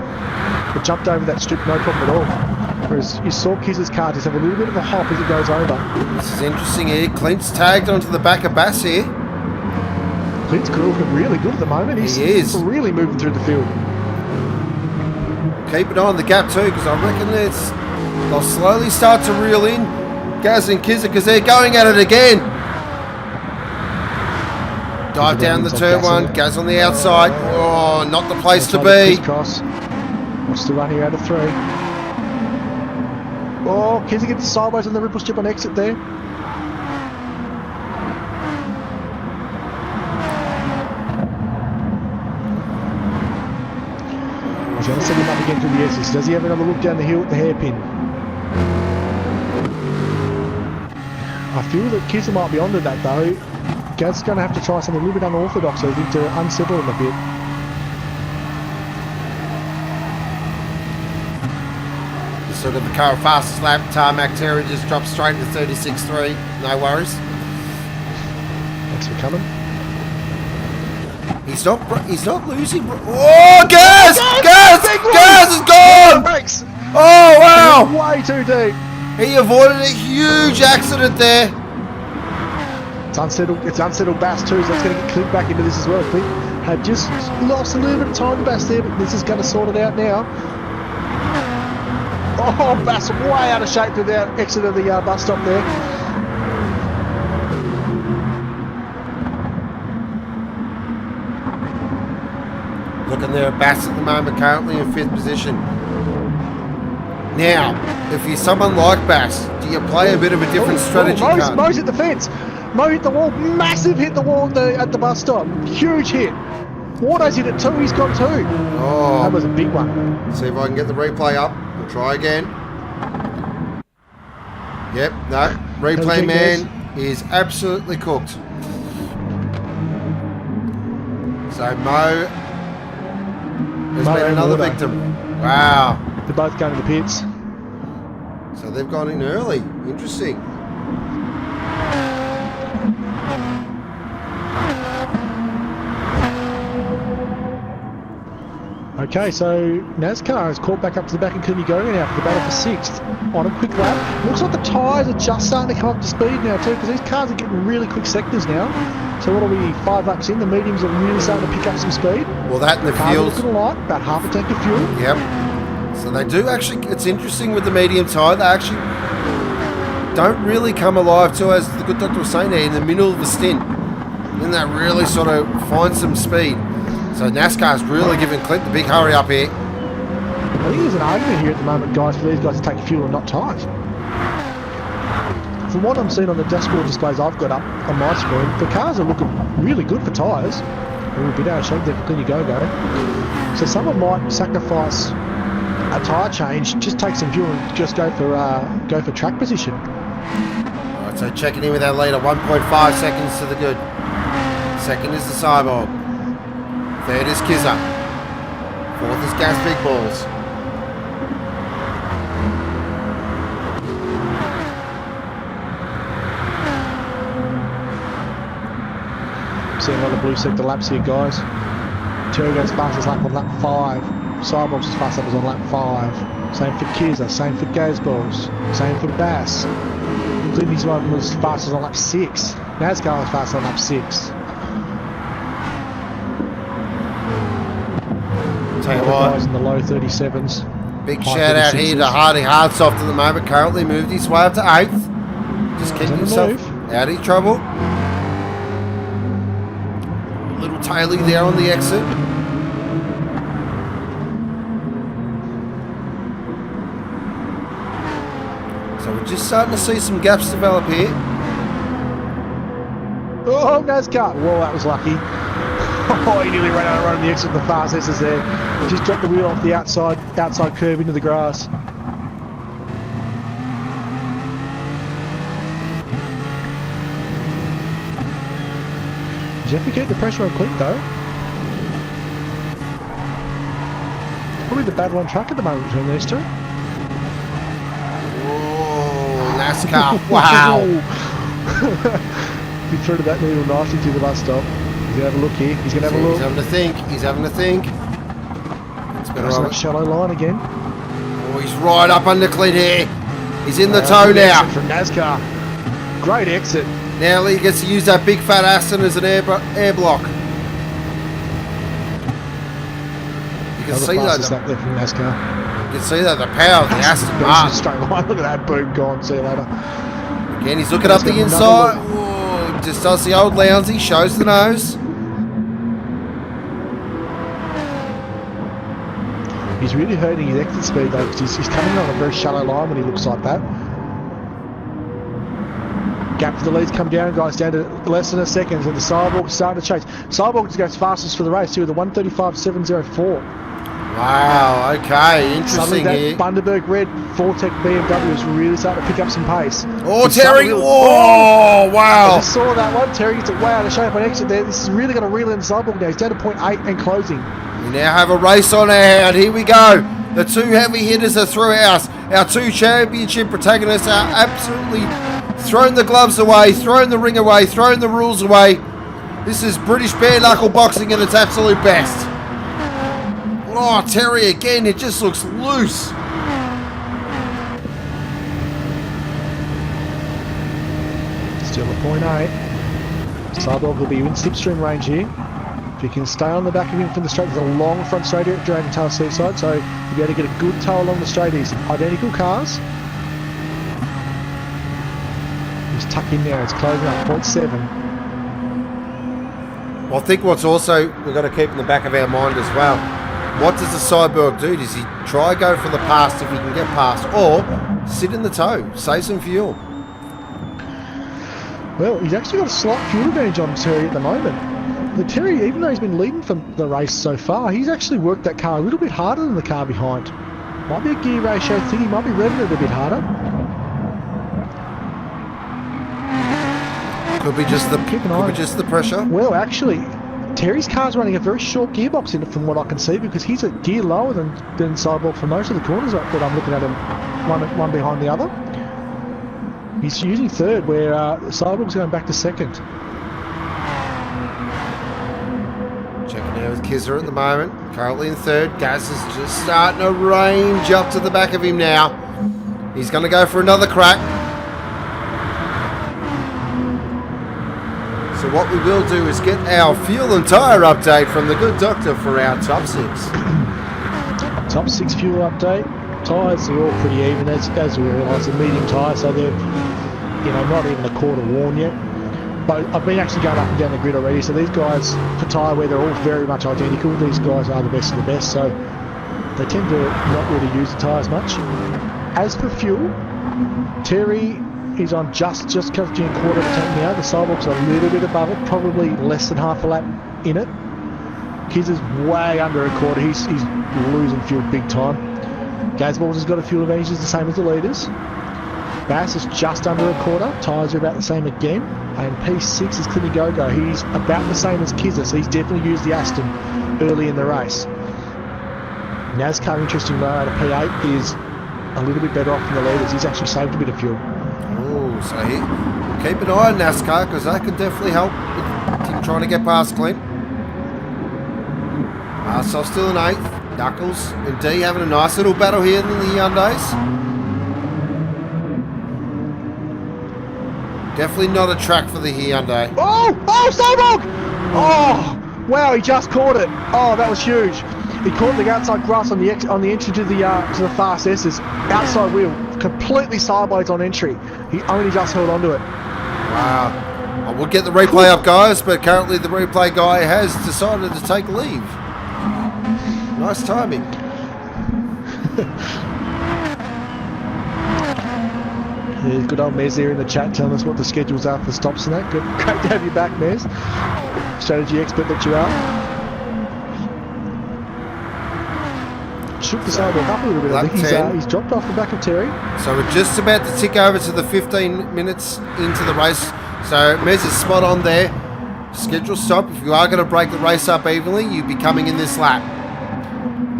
It jumped over that strip no problem at all. Whereas you saw Kiz's car just have a little bit of a hop as it goes over. This is interesting here. Clint's tagged onto the back of Bass here. Clint's looking really good at the moment. He is really moving through the field. Keep an eye on the gap too, because I reckon they'll slowly start to reel in Gaz and Kizza, because they're going at it again. Dive down the turn one. Gaz on the outside. Oh, not the place to be. Wants to run here out of 3. Oh, Kizza gets sideways on the ripple strip on exit there. He's going to set him up again through the S's. Does he have another look down the hill at the hairpin? I feel that Kizza might be onto that though. Gaz's going to have to try something a little bit unorthodox, I think, to unsettle him a bit. Sort of the car fastest lap. Tarmac Terry just dropped straight to 36.3. No worries. Thanks for coming. He's not losing. Oh, Gaz! Gaz is gone! Brakes. Oh, wow! Way too deep. He avoided a huge accident there. It's unsettled Bass too, so that's going to get Clint back into this as well. Clint had just lost a little bit of time to Bass there, but this is going to sort it out now. Oh, Bass way out of shape through the exit of the bus stop there. Looking there at Bass at the moment, currently in 5th position. Now, if you're someone like Bass, do you play a bit of a different strategy card? Mo's hit the fence. Mo hit the wall. Massive hit the wall at the bus stop. Huge hit. Wardo's hit it too. He's got 2. Oh, that was a big one. See if I can get the replay up. We'll try again. Yep, no. Replay man is absolutely cooked. So Mo has been another victim. Wow. They're both going to the pits. So they've gone in early. Interesting. Okay, so NASCAR has caught back up to the back and Kumi going now for the battle for 6th on a quick lap. Looks like the tyres are just starting to come up to speed now too, because these cars are getting really quick sectors now. So what are we, 5 laps in? The mediums are really starting to pick up some speed. Well, that and the fuel. Looking alike, about half a tank of fuel. Yep. So they do actually, it's interesting with the medium tyre, they actually don't really come alive too, as the good doctor was saying there, in the middle of the stint. Then they really sort of find some speed. So NASCAR's really giving Clint the big hurry up here. I think there's an argument here at the moment, guys, for these guys to take fuel and not tyres. From what I'm seeing on the dashboard displays I've got up on my screen, the cars are looking really good for tyres. A little bit out of shape there for Clinty Go-Go. So someone might sacrifice a tyre change, just take some fuel and just go for track position. Alright, so checking in with our leader, 1.5 seconds to the good. Second is the Cyborg. 3rd is Kizza. 4th is Gas Big Balls. Seeing a lot of blue sector laps here, guys. Terry goes fastest lap on lap 5. Cyborg's as fast as on lap 5. Same for Kizza, same for Gazballs, same for Bass. Clinty's one was fastest on lap 6. NASCAR was fast on lap 6. Tell you what, guys in the low 37s. big shout out here to Hardy Hardsoft at the moment. Currently moved his way up to 8th. Just keeping himself out of trouble. Little tailing there on the exit. So we're just starting to see some gaps develop here. Oh, NASCAR! Whoa, that was lucky. Oh, he nearly ran out of run on the exit of the fast S's there. He just dropped the wheel off the outside curve into the grass. You have to keep the pressure on Clint though. Probably the battle on track at the moment between these two. Oh, NASCAR. Wow. He threw that needle nicely to the bus stop. He's going to have a look here. He's going to have a look. He's having to think. He's having to think. It's better There's on that shallow line again. Oh, he's right up under clean here. He's in the toe Good now. exit from NASCAR. Great exit. Now he gets to use that big fat Aston as an air block. You can see that. Up there from NASCAR. You can see that the power of the Aston Martin. Straight line. Look at that boom gone. See you later. Again, he's looking up the inside. Ooh, just does the old Lounsey, shows the nose. He's really hurting his exit speed though, because he's coming on a very shallow line when he looks like that. Gap for the leads come down, guys, down to less than a second, and the Cyborg's starting to chase. Cyborg goes fastest for the race too, with a 1:35.704. Wow, okay, Suddenly interesting that here. Bundaberg Red 4-Tech BMW is really starting to pick up some pace. Oh, Terry! Oh, I wow! just saw that one. Terry gets it way out of shape on exit there. This is really going to reel in Cyborg now. He's down to 0.8 and closing. We now have a race on our hand. Here we go. The two heavy hitters are Thrillhouse. Our two championship protagonists are absolutely throwing the gloves away, throwing the ring away, throwing the rules away. This is British bare knuckle boxing at its absolute best. Oh, Terry again, it just looks loose. Still a 0.8. Cyborg will be in slipstream range here. If you can stay on the back of him from the straight, there's a long front straight here at Dragon Tail Seaside, so you'll be able to get a good tow along the straighties. Identical cars. He's tucked in now, it's closing up 0.7. Well, I think what's also we've got to keep in the back of our mind as well. What does the Cyborg do? Does he try go for the pass if he can get past, or sit in the tow, save some fuel? Well, he's actually got a slight fuel advantage on Terry at the moment. The Terry, even though he's been leading from the race so far, he's actually worked that car a little bit harder than the car behind. Might be a gear ratio thing, he might be revving it a bit harder. Could be just the pressure. Well, actually, Terry's car's running a very short gearbox in it from what I can see, because he's a gear lower than Cyborg for most of the corners that I'm looking at him, one behind the other. He's using third, where Cyborg's going back to second. Checking out with Kizzer at the moment. Currently in third. Gaz is just starting to range up to the back of him now. He's going to go for another crack. So what we will do is get our fuel and tyre update from the good doctor for our top six. Top six fuel update. Tyres are all pretty even, as we realise. They're medium tyres, so they're not even a quarter worn yet. But I've been actually going up and down the grid already, so these guys, for tyre wear, they're all very much identical. These guys are the best of the best, so they tend to not really use the tyres much. As for fuel, Terry is on just covering a quarter of a tank now. The Cyborg's a little bit above it, probably less than half a lap in it. Kiz is way under a quarter. He's losing fuel big time. Gazballs has got a fuel advantage, the same as the leaders. Bass is just under a quarter. Tyres are about the same again. And P6 is Clinny Go-Go. He's about the same as Kizza, so he's definitely used the Aston early in the race. NASCAR, interesting though, at a P8 is a little bit better off than the leaders. He's actually saved a bit of fuel. Oh, so keep an eye on NASCAR, because that could definitely help with him trying to get past Clint. So still in 8th. Knuckles and D having a nice little battle here in the Hyundais. Definitely not a track for the Hyundai. Oh, Cyborg! Oh, wow, he just caught it. Oh, that was huge. He caught the outside grass on the entry to the fast S's. Outside wheel, completely sideways on entry. He only just held onto it. Wow. I will get the replay up, guys, but currently the replay guy has decided to take leave. Nice timing. There's good old Mez there in the chat telling us what the schedules are for stops and that. Good, great to have you back, Mez. Strategy expert that you are. Shook the Cyborg up a little bit. I think he's dropped off the back of Terry. So we're just about to tick over to the 15 minutes into the race. So Mez is spot on there. Schedule stop. If you are going to break the race up evenly, you'd be coming in this lap.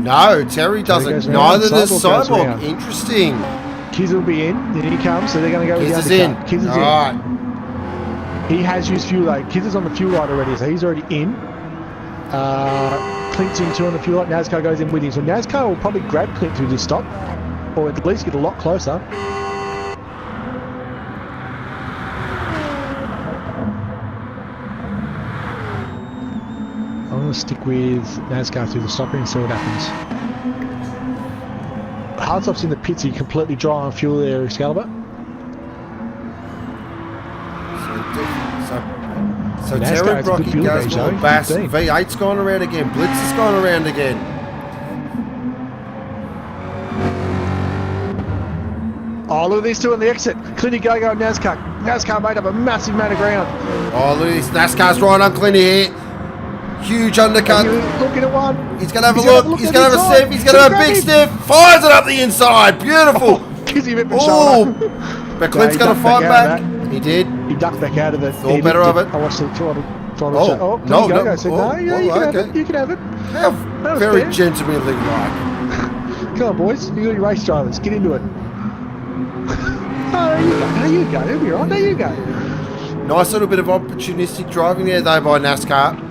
No, Terry doesn't. goes Neither round, does Cyborg goes Cyborg. round. Interesting. Kiz will be in. Then he comes, so they're going to go with Kiz the is in. undercut. Kiz is All in. right. He has used fuel light. Kiz is on the fuel light already, so he's already in. Clint's in too on the fuel light. NASCAR goes in with him. So NASCAR will probably grab Clint through this stop, or at least get a lot closer. I'm going to stick with NASCAR through the stop and see what happens. Hardtop's in the pits. Are you completely dry on fuel there, Excalibur? So NASCAR Terry has a good Brocky fuel goes gauge, more though, Bass. 15. V8's gone around again. Blitz has gone around again. Oh, look at these two on the exit. Clinty Go-Go and NASCAR. NASCAR made up a massive amount of ground. Oh, look at this. NASCAR's right on Clinty here. Huge undercut. Looking at one. He's going to have a look. He's going to have a sniff. He's going to have a big sniff. Fires it up the inside. Beautiful. Kizzy ripped the Oh, shoulder. but Clint's he going to ducked fight back out back. of He did. He ducked back out of it. Thought better of it. I watched the throttle Oh, shot. Oh, no, Go-Go no. said, Oh, no, yeah, you oh, can have okay. it. You can have it. How was very fair. gentlemanly like. Come on, boys. You got your race drivers. Get into it. Oh, there you go. There you go. It'll be right. There you go. Nice little bit of opportunistic driving there, though, by NASCAR.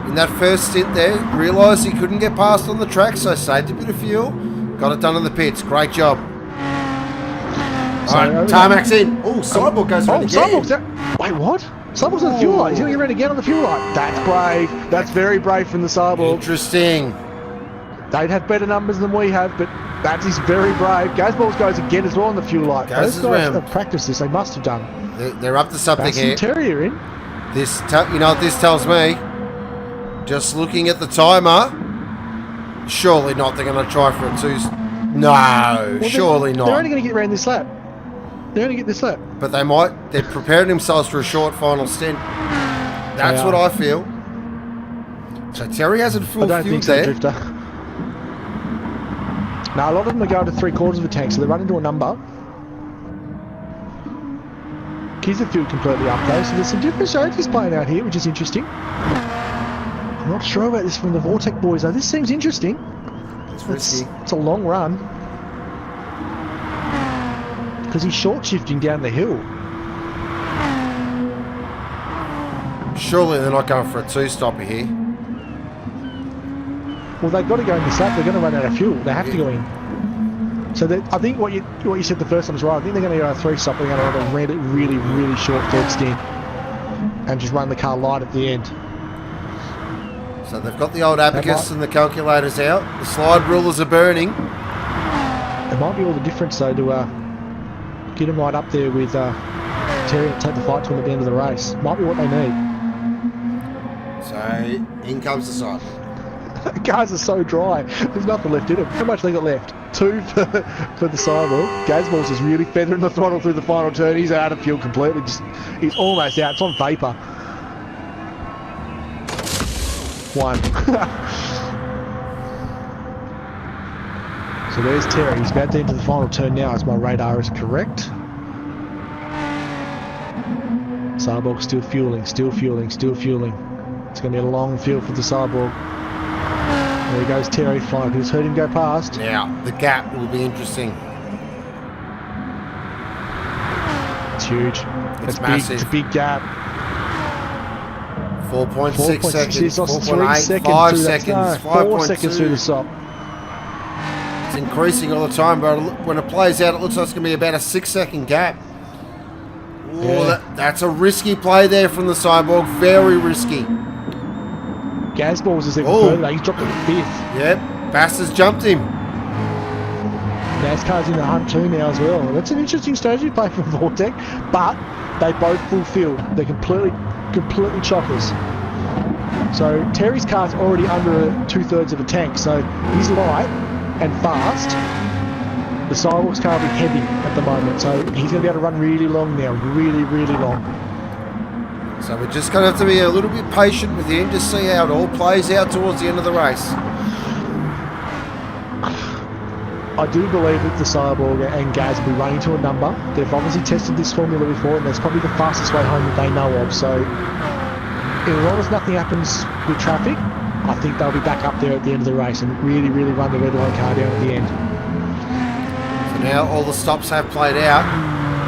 In that first stint there, realised he couldn't get past on the track, so saved a bit of fuel. Got it done in the pits. Great job. So, All right, Tarmac's in. Oh, Cyborg goes around again. Cyborg's there. Wait, what? Cyborg's on the fuel light. He's going to get around again on the fuel light. That's brave. That's very brave from the Cyborg. Interesting. They'd have better numbers than we have, but that is very brave. Gazballs goes again as well on the fuel light. Gaz Those is guys round. have practiced this. They must have done. They're up to something Bass here. and Terry are in. You know what this tells me? Just looking at the timer, surely not. They're going to try for a two. No, Well, surely They're not. only going to get around this lap. They're only get this lap. But they might. They're preparing themselves for a short final stint. That's They what are. I feel. So Terry hasn't I full don't fuel think so, there. Drifter. No, a lot of them are going to 3/4 of a tank, so they run into a number. Kids are filled completely up though, so there's some different strategies playing out here, which is interesting. I'm not sure about this from the Vortec boys though. This seems interesting. It's risky. It's a long run. Because he's short shifting down the hill. Surely they're not going for a two-stopper here. Well, they've got to go in this lap. They're going to run out of fuel. They have to go in. So I think what you said the first time was right. I think they're going to go on a 3-stop. They're going to run a really short third stint and just run the car light at the end. So they've got the old abacus and the calculators out. The slide rulers are burning. It might be all the difference though to get them right up there with Terry and take the fight to him at the end of the race. Might be what they need. So in comes the side. Cars are so dry. There's nothing left in them. How much they got left? 2 for the Cyborg. Gazballs is really feathering the throttle through the final turn. He's out of fuel completely. He's almost out. It's on vapor. 1. So there's Terry. He's about to enter the final turn now, as my radar is correct. Cyborg still fueling. It's going to be a long field for the Cyborg. There goes Terry flying. Who's heard him go past? Now the gap will be interesting. It's huge. It's Big. massive. It's a big gap. 4.6 seconds. He's lost 3 4.8. seconds 5 through seconds. that. No, 4 seconds through the 5.2. stop. It's increasing all the time, but when it plays out, it looks like it's going to be about a 6-second gap. Ooh, Yeah. that's a risky play there from the Cyborg. Very risky. Gazballs is even Oh. further. He's dropped to 5th. Yep. Bass has jumped him. NASCAR's in the hunt too now as well. That's an interesting strategy play from Vortec, but they both full field. They're completely chockers. So Terry's car's already under 2/3 of a tank, so he's light and fast. The Cyborg's car will be heavy at the moment, so he's going to be able to run really long now, really long. So we're just going to have to be a little bit patient with him to see how it all plays out towards the end of the race. I do believe that the Cyborg and Gaz will be running to a number. They've obviously tested this formula before, and that's probably the fastest way home that they know of. So, as long as nothing happens with traffic, I think they'll be back up there at the end of the race and really, really run the red line car down at the end. So now all the stops have played out.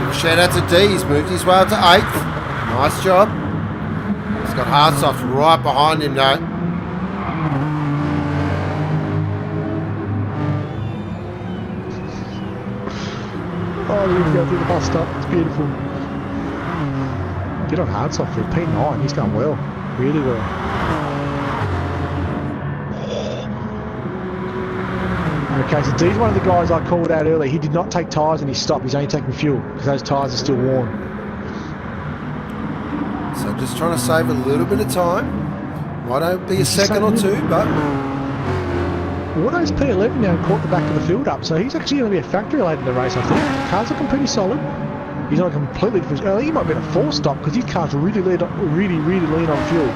Give a shout out to D. He's moved his way up to 8th. Nice job. He's got Hardsoft right behind him though. Oh, we're going to go through the bus stop. It's beautiful. Get on Hardsoft for P9. He's going well. Really well. Okay, so D's one of the guys I called out earlier. He did not take tyres in his stop. He's only taking fuel because those tyres are still worn. So just trying to save a little bit of time. Might only be a second or two, but... Auto's P11 now caught the back of the field up, so he's actually going to be a factory late in the race, I think. Car's looking pretty solid. He's not completely... I think he might be at a 4-stop because his car's really lean on fuel.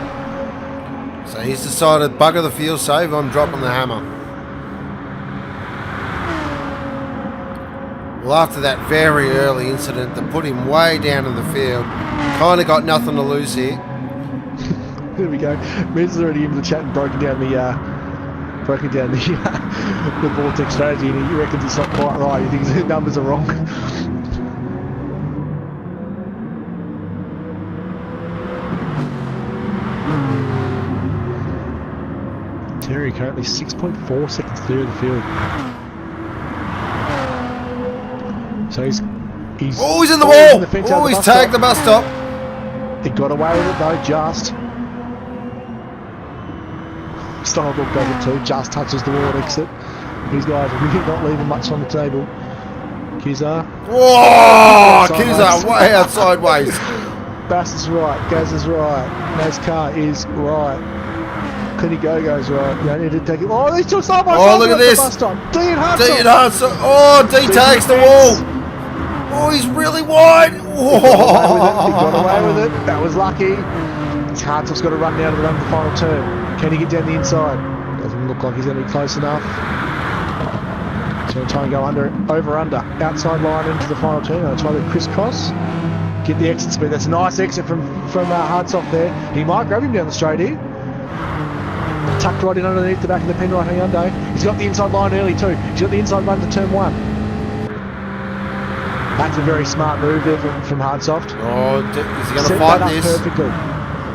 So he's decided, bugger the fuel save, I'm dropping the hammer. Well, after that very early incident that put him way down in the field, kind of got nothing to lose here. There we go. Miz is already into the chat and broken down the the vortex strategy, and he reckons it's not quite right. He thinks the numbers are wrong. Terry currently 6.4 seconds clear of the field. So he's oh, he's in the wall! Oh, he's tagged the bus stop. He got away with it though, just. Steinbrook does it too, just touches the wall exit. These guys are really not leaving much on the table. Kizar. Whoa! Kizar way out sideways. Bass is right, Gaz is right, NASCAR is right. Clinny Go-Go's right. You don't need to take it. Oh, these two side by side. Oh, look at this. D and Hudson. Oh, D tags the wall. Oh, he's really wide. He got away with it. That was lucky. Hartsoft's got to run down to the final turn. Can he get down the inside? Doesn't look like he's going to be close enough. He's going to try and go under, outside line into the final turn. Going to try to crisscross. Get the exit speed. That's a nice exit from Hardsoft there. He might grab him down the straight here. Tucked right in underneath the back of the Penrite Hyundai. He's got the inside line early too. He's got the inside run to turn 1. That's a very smart move there from Hardsoft. Oh, is he going to fight this? Perfectly.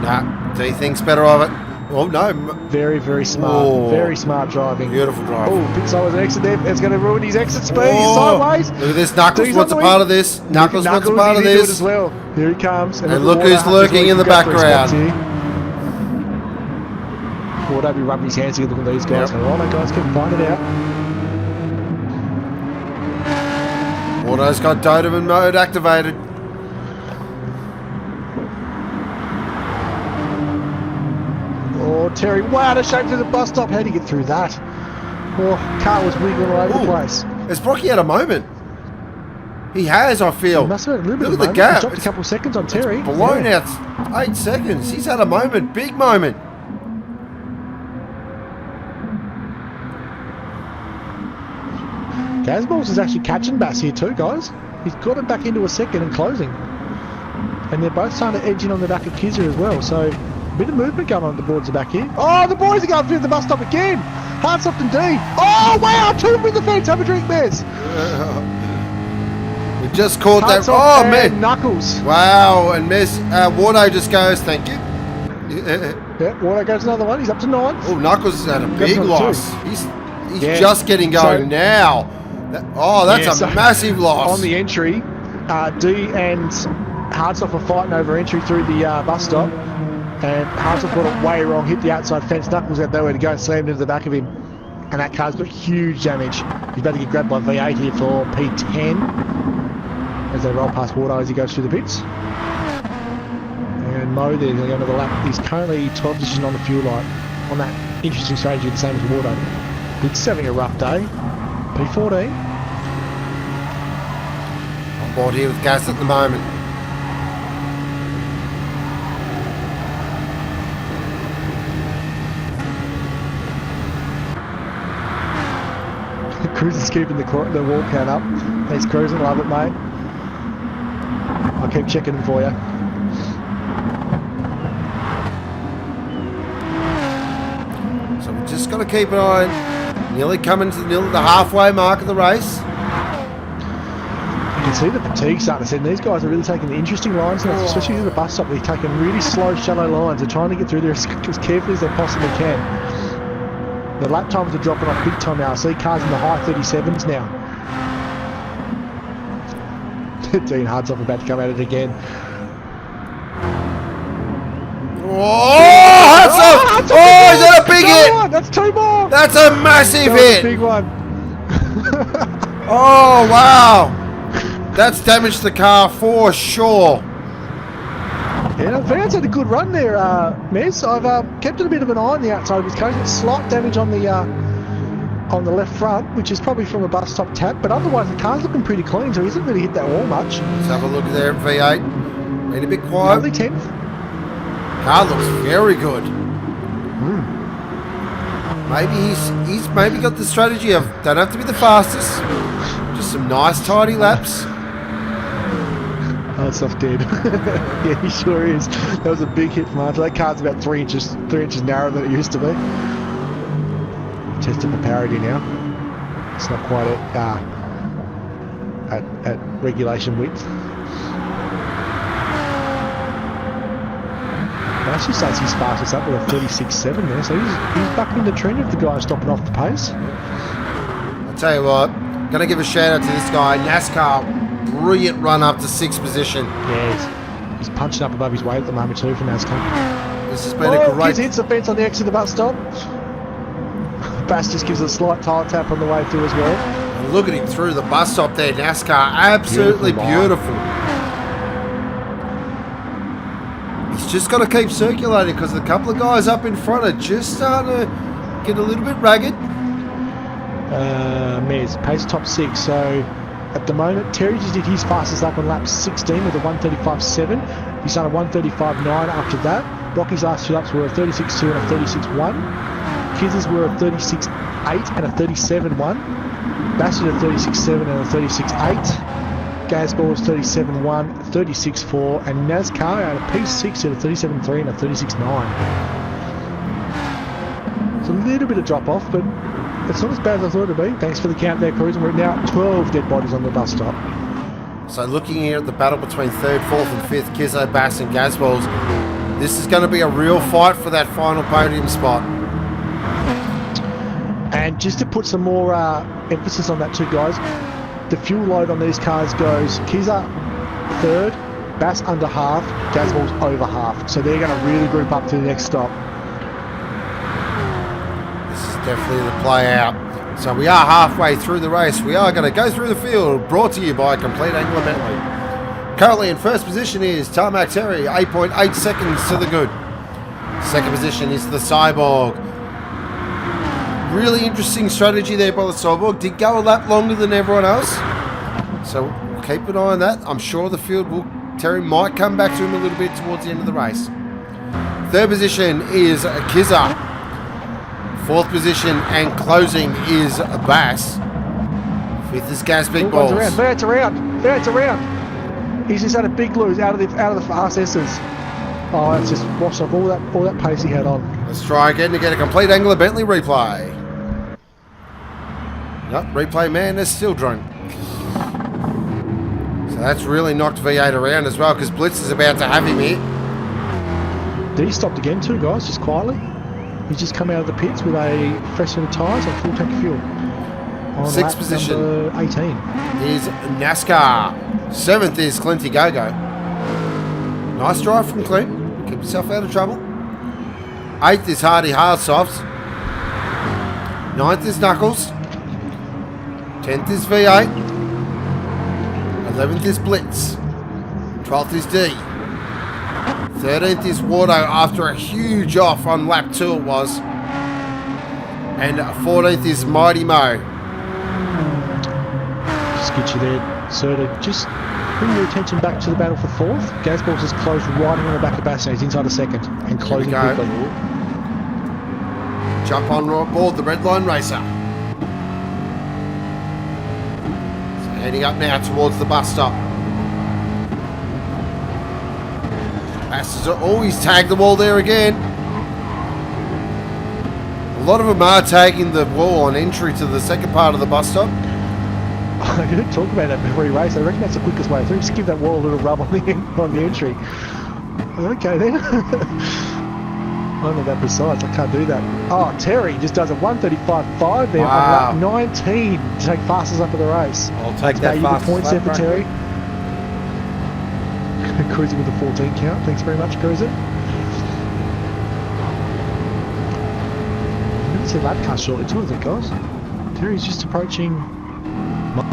Nah, D thinks better of it. Oh no. Very, very smart. Oh, very smart driving. Beautiful driving. Oh, bit slow as an exit there. It's going to ruin his exit speed. Oh, Sideways. Look at this. Knuckles wants a part of this. Knuckles wants a part of this. this. As well. Here he comes. And look who's lurking in the background. Auto be rubbing his hands together. Look at these guys. Yep. Oh, my guys can find it out. Auto's got Doberman mode activated. Oh, Terry, wow, the shape to the bus stop. How'd he get through that? Oh, car was wiggling all over the place. Has Brocky had a moment? He has, I feel. He must have had a little bit Look of at the gap. He dropped a couple of seconds on Terry. Blown out 8 seconds. He's had a moment. Big moment. Gazballs is actually catching Bass here too, guys. He's got it back into a second and closing. And they're both starting to edge in on the back of Kizza as well, so a bit of movement going on the boards are back here. Oh, the boys are going through the bus stop again. Hardsoft and D. Oh, wow, 2 of them in the fence. Have a drink, Mez. We just caught that. Oh, man. Knuckles. Wow, and Mez, Wardo just goes, thank you. Yeah, Wardo goes another one. He's up to 9. Oh, Knuckles has had a big loss. He's just getting going now. That's a massive loss. On the entry, D and Hardsoft are fighting over entry through the bus stop, and Hardsoft got it way wrong, hit the outside fence. Knuckles had nowhere to go and slammed into the back of him, and that car's got huge damage. He's about to get grabbed by V8 here for P10 as they roll past Wardo as he goes through the pits. And Mo there, going to go another lap. He's currently 12th position on the fuel light on that interesting strategy, the same as Wardo. He's having a rough day. P14. On board here with gas at the moment. Cruz is keeping the wall count up. He's cruising, love it, mate. I'll keep checking them for you. got to keep an eye. Nearly coming to the halfway mark of the race. You can see the fatigue starting to set. These guys are really taking the interesting lines now, especially at the bus stop. They're taking really slow, shallow lines. They're trying to get through there as carefully as they possibly can. The lap times are dropping off big time now. I see cars in the high 37s now. Dean Hudsoff about to come at it again. Oh, Hudsoff! Oh, is that a big hit? That's two more! That's a massive hit! Big one. Oh, wow! That's damaged the car for sure. Yeah, Vance had a good run there, Mez. I've kept it a bit of an eye on the outside of his car. Slight damage on the left front, which is probably from a bus stop tap, but otherwise the car's looking pretty clean, so he hasn't really hit that wall much. Let's have a look there at V8. Been a bit quiet. Lovely 10th. Car looks very good. Maybe he's maybe got the strategy of don't have to be the fastest, just some nice tidy laps. Oh, Hudsoff dead. Yeah, he sure is. That was a big hit from Hunter. That car's about 3 inches narrower than it used to be. Testing the parity now. It's not quite at regulation width. It actually starts his fastest up with a 36.7 there, so he's bucking the trend of the guy stopping off the pace. I'll tell you what, gonna give a shout out to this guy, NASCAR, brilliant run up to 6th position. Yeah, he's punching up above his weight at the moment too for NASCAR. This has been a great... Kids hits the fence on the exit of the bus stop. Bass just gives a slight tire tap on the way through as well. And look at him through the bus stop there, NASCAR, absolutely beautiful. He's just got to keep circulating because the couple of guys up in front are just starting to get a little bit ragged. Mez, pace top 6. So at the moment, Terry just did his fastest lap on lap 16 with a 1:35.7. He's done a 1:35.9 after that. Rocky's last 2 laps were a 36.2 and a 36.1. Kiz's were a 36.8 and a 37.1. Bassett a 36.7 and a 36.8. Gazball was 37.1, 36.4, and NASCAR out of P6 at a 37.3 and a 36.9. It's a little bit of drop off, but it's not as bad as I thought it would be. Thanks for the count there, Cruz, and we're now at 12 dead bodies on the bus stop. So looking here at the battle between 3rd, 4th and 5th, Kizzo, Bass and Gazballs, this is going to be a real fight for that final podium spot. And just to put some more emphasis on that too, guys, the fuel load on these cars goes Kizza 3rd, Bass under half, Gazball's over half. So they're going to really group up to the next stop. This is definitely the play out. So we are halfway through the race. We are going to go through the field, brought to you by Complete Angler Bentley. Currently in first position is Tarmac Terry, 8.8 seconds to the good. Second position is the Cyborg. Really interesting strategy there by the Cyborg. Did go a lap longer than everyone else. So we'll keep an eye on that. I'm sure the field will... Terry might come back to him a little bit towards the end of the race. Third position is Kizza. Fourth position and closing is Bass. Fifth is Gas Big Balls. Vert's around. He's just had a big lose out of the fast S's. Oh, that's just washed off all that pace he had on. Let's try again to get a Complete Angler Bentley replay. Nope, replay man is still drunk. So that's really knocked V8 around as well because Blitz is about to have him here. Did he stopped again too, guys, just quietly? He's just come out of the pits with a fresh set of tyres and full tank of fuel. On sixth position number 18 is NASCAR. Seventh is Clinty Gogo. Nice drive from Clint. Keep yourself out of trouble. Eighth is Hardy Hardsofts. Ninth is Knuckles. 10th is V8. 11th is Blitz. 12th is D. 13th is Wardo after a huge off on lap 2 it was. And 14th is Mighty Mo. Just get you there, sir, to just bring your attention back to the battle for 4th. Gazballs is closed right on the back of Bass. He's inside a 2nd and closing quickly. Jump on board the Red Line Racer. So heading up now towards the bus stop. Bass has always tagged the wall there again. A lot of them are taking the wall on entry to the second part of the bus stop. I didn't talk about that before he raced. I reckon that's the quickest way through. Just give that wall a little rub on the entry. Okay then. I don't know that besides. I can't do that. Oh, Terry just does a 1:35.5 there on lap 19 to take fastest up of the race. I'll take that fastest points there lap, for Terry. Cruising with a 14 count. Thanks very much, Cruiser. I'm going to see lap car shortly too, I think, guys. Terry's just approaching Mo.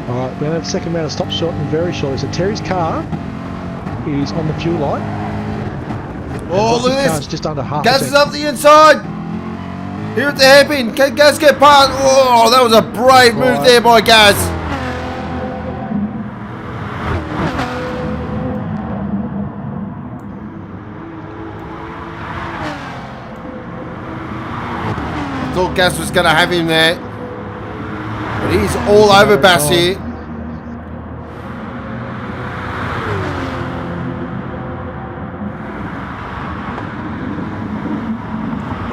Alright, we're going to have a second round of stop short and very shortly. So Terry's car is on the fuel light. Oh, look at this. Just under half. Gas is up the inside. Here at the hairpin. Can Gaz get past? Oh, that was a brave move there by Gaz. I thought Gaz was going to have him there. But he's all over Bass here.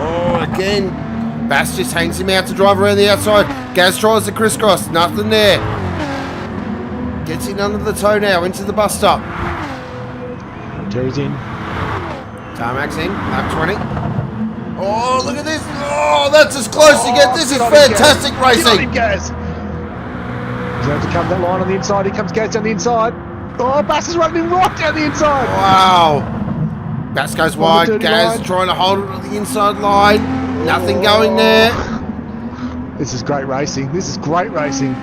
Oh, again. Bass just hangs him out to drive around the outside. Gaz tries the crisscross. Nothing there. Gets in under the toe now into the bus stop. Terry's in. Tarmac's in. Lap 20. Oh, look at this. Oh, that's as close you get. This is fantastic racing. Gaz. He's going to come that line on the inside. Here comes Gaz down the inside. Oh, Bass is running right down the inside. Wow. Bass goes wide. Gaz trying to hold it on the inside line. Nothing going there. This is great racing. This is great racing.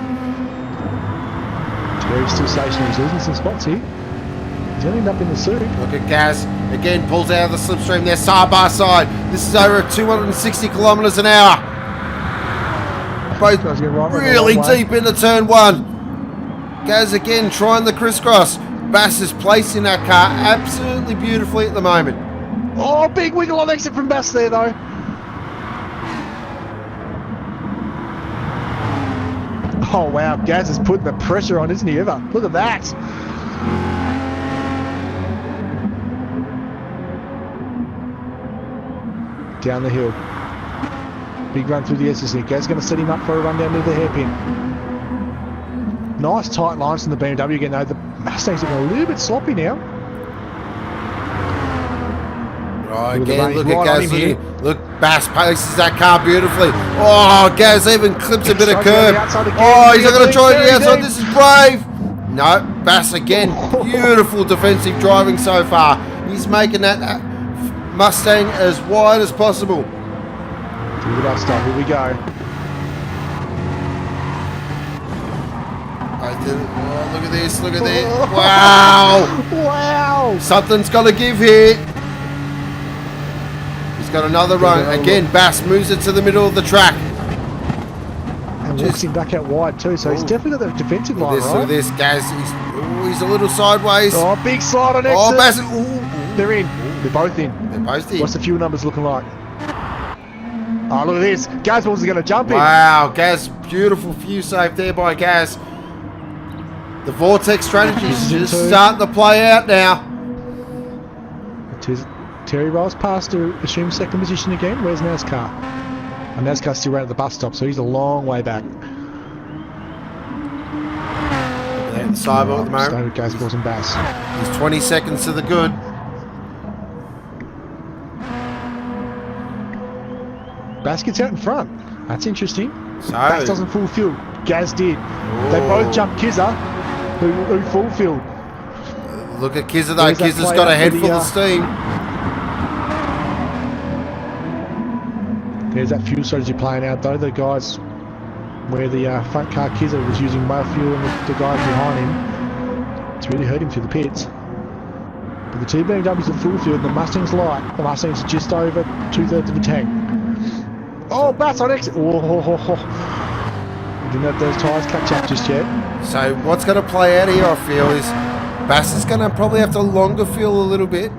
Terry's still stationary. He's losing some spots here. He's going to end up in the suit. Look at Gaz. Again, pulls out of the slipstream there, side by side. This is over at 260 kilometres an hour. Both really deep into turn one. Gaz again trying the crisscross. Bass is placing that car absolutely beautifully at the moment. Oh, big wiggle on exit from Bass there though. Oh wow, Gaz is putting the pressure on, isn't he ever? Look at that. Down the hill. Big run through the SSC. Gaz going to set him up for a run down near the hairpin. Nice tight lines from the BMW again though. The Mustang's looking a little bit sloppy now. Right, again, look at Gaz. Look, Bass paces that car beautifully. Oh, Gaz even clips a bit of curb. Oh, he's not going to try the outside. This is brave. No, Bass again. Beautiful defensive driving so far. He's making that Mustang as wide as possible. Through the bus stop, here we go. Oh, look at this, look at this. Wow. Wow. Something's got to give here. He's got another run. Again, Bass moves it to the middle of the track. And walks him back out wide too, so he's definitely got that defensive line, right? Look at this, Gaz. He's a little sideways. Oh, big slide on exit. Oh, Bass. They're in. They're both in. They're both in. What's the fuel numbers looking like? Oh, look at this. Gaz was going to jump in. Wow, Gaz. Beautiful fuel save there by Gaz. The Vortex strategy is just starting to play out now. Terry rolls past to assume second position again. Where's NASCAR? And NASCAR's still around at the bus stop, so he's a long way back. They're at the sidewalk at the moment. Stay with Gaz, Balls and Bass. He's 20 seconds to the good. Bass gets out in front. That's interesting. So, Bass doesn't full fuel. Gaz did. They both jumped Kizza, who full fueled. Look at Kizza though. Kizza's got a head full of steam. There's that fuel strategy playing out though. The guys where the front car Kizza was using more fuel than the guys behind him. It's really hurt him through the pits. But the two BMWs are full fuel and the Mustang's light. The Mustang's just over 2/3 of the tank. Oh, Bass on exit. Oh. Didn't let those tyres catch up just yet. So what's going to play out here, I feel, is Bass is going to probably have to longer fuel a little bit.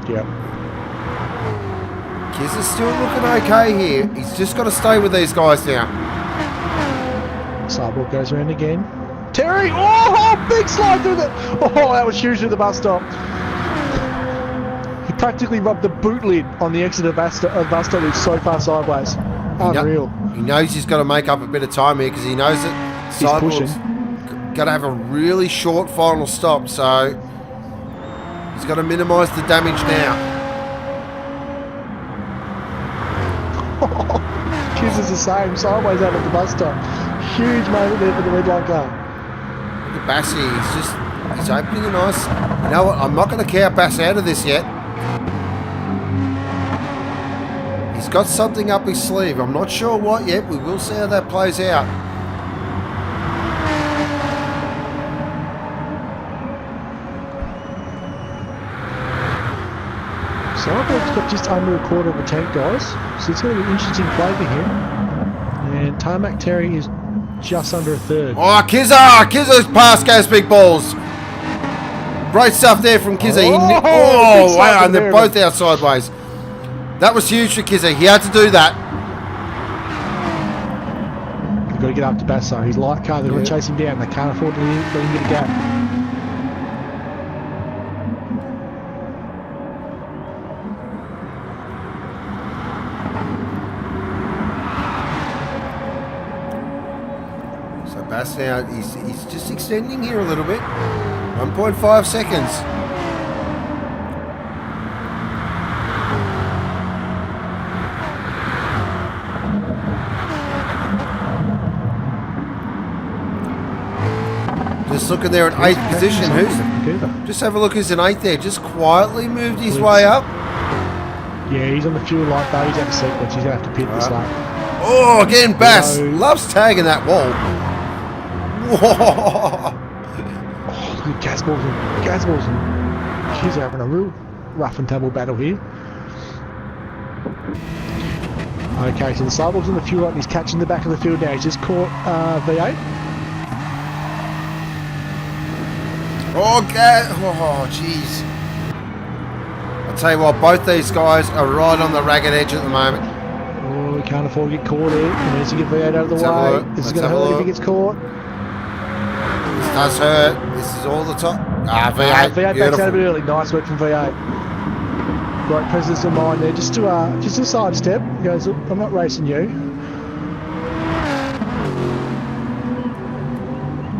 Yep. Kizza's still looking okay here. He's just got to stay with these guys now. Sidewalk goes around again. Terry! Oh, big slide through the... Oh, that was huge through the bus stop. He practically rubbed the boot lid on the exit of bus stop. It's so far sideways. Unreal. He knows he's got to make up a bit of time here because he knows that Cyborg's got to have a really short final stop, so he's got to minimise the damage now. Kiz is the same, sideways out of the bus stop. Huge moment there for the red line car. Look at Bassy, he's opening a nice... You know what, I'm not going to count Bass out of this yet. He's got something up his sleeve. I'm not sure what yet. We will see how that plays out. Cyborg's got just under a quarter of a tank, guys. So it's going to be an interesting play for him. And Tarmac Terry is just under a third. Oh, Kizza's past goes big balls. Great stuff there from Kizza. Oh, wow, and they're both out sideways. That was huge for Kizza. He had to do that. They've got to get up to Basso. He's light car. They're going to chase him down. They can't afford to let him get a gap. So Bass now, he's just extending here a little bit. 1.5 seconds. Just looking there in 8th position. Just have a look who's in 8th there. Just quietly moved his way up. Yeah, he's on the fuel light though. He's out of sequence. He's going to have to pit this lap. Oh, again, Bass loves tagging that wall. Whoa. Oh, look at Gazballs and Kiz having a real rough and tumble battle here. Okay, so the Cyborg's in the fuel light and he's catching the back of the field now. He's just caught V8. Oh, jeez. I'll tell you what, both these guys are right on the ragged edge at the moment. Oh, he can't afford to get caught here. He needs to get V8 out of the way. This is going to hurt if he gets caught. This does hurt. This is all the top. V8. V8 backs out a bit early. Nice work from V8. Great presence of mind there. Just a sidestep. He goes, look, I'm not racing you.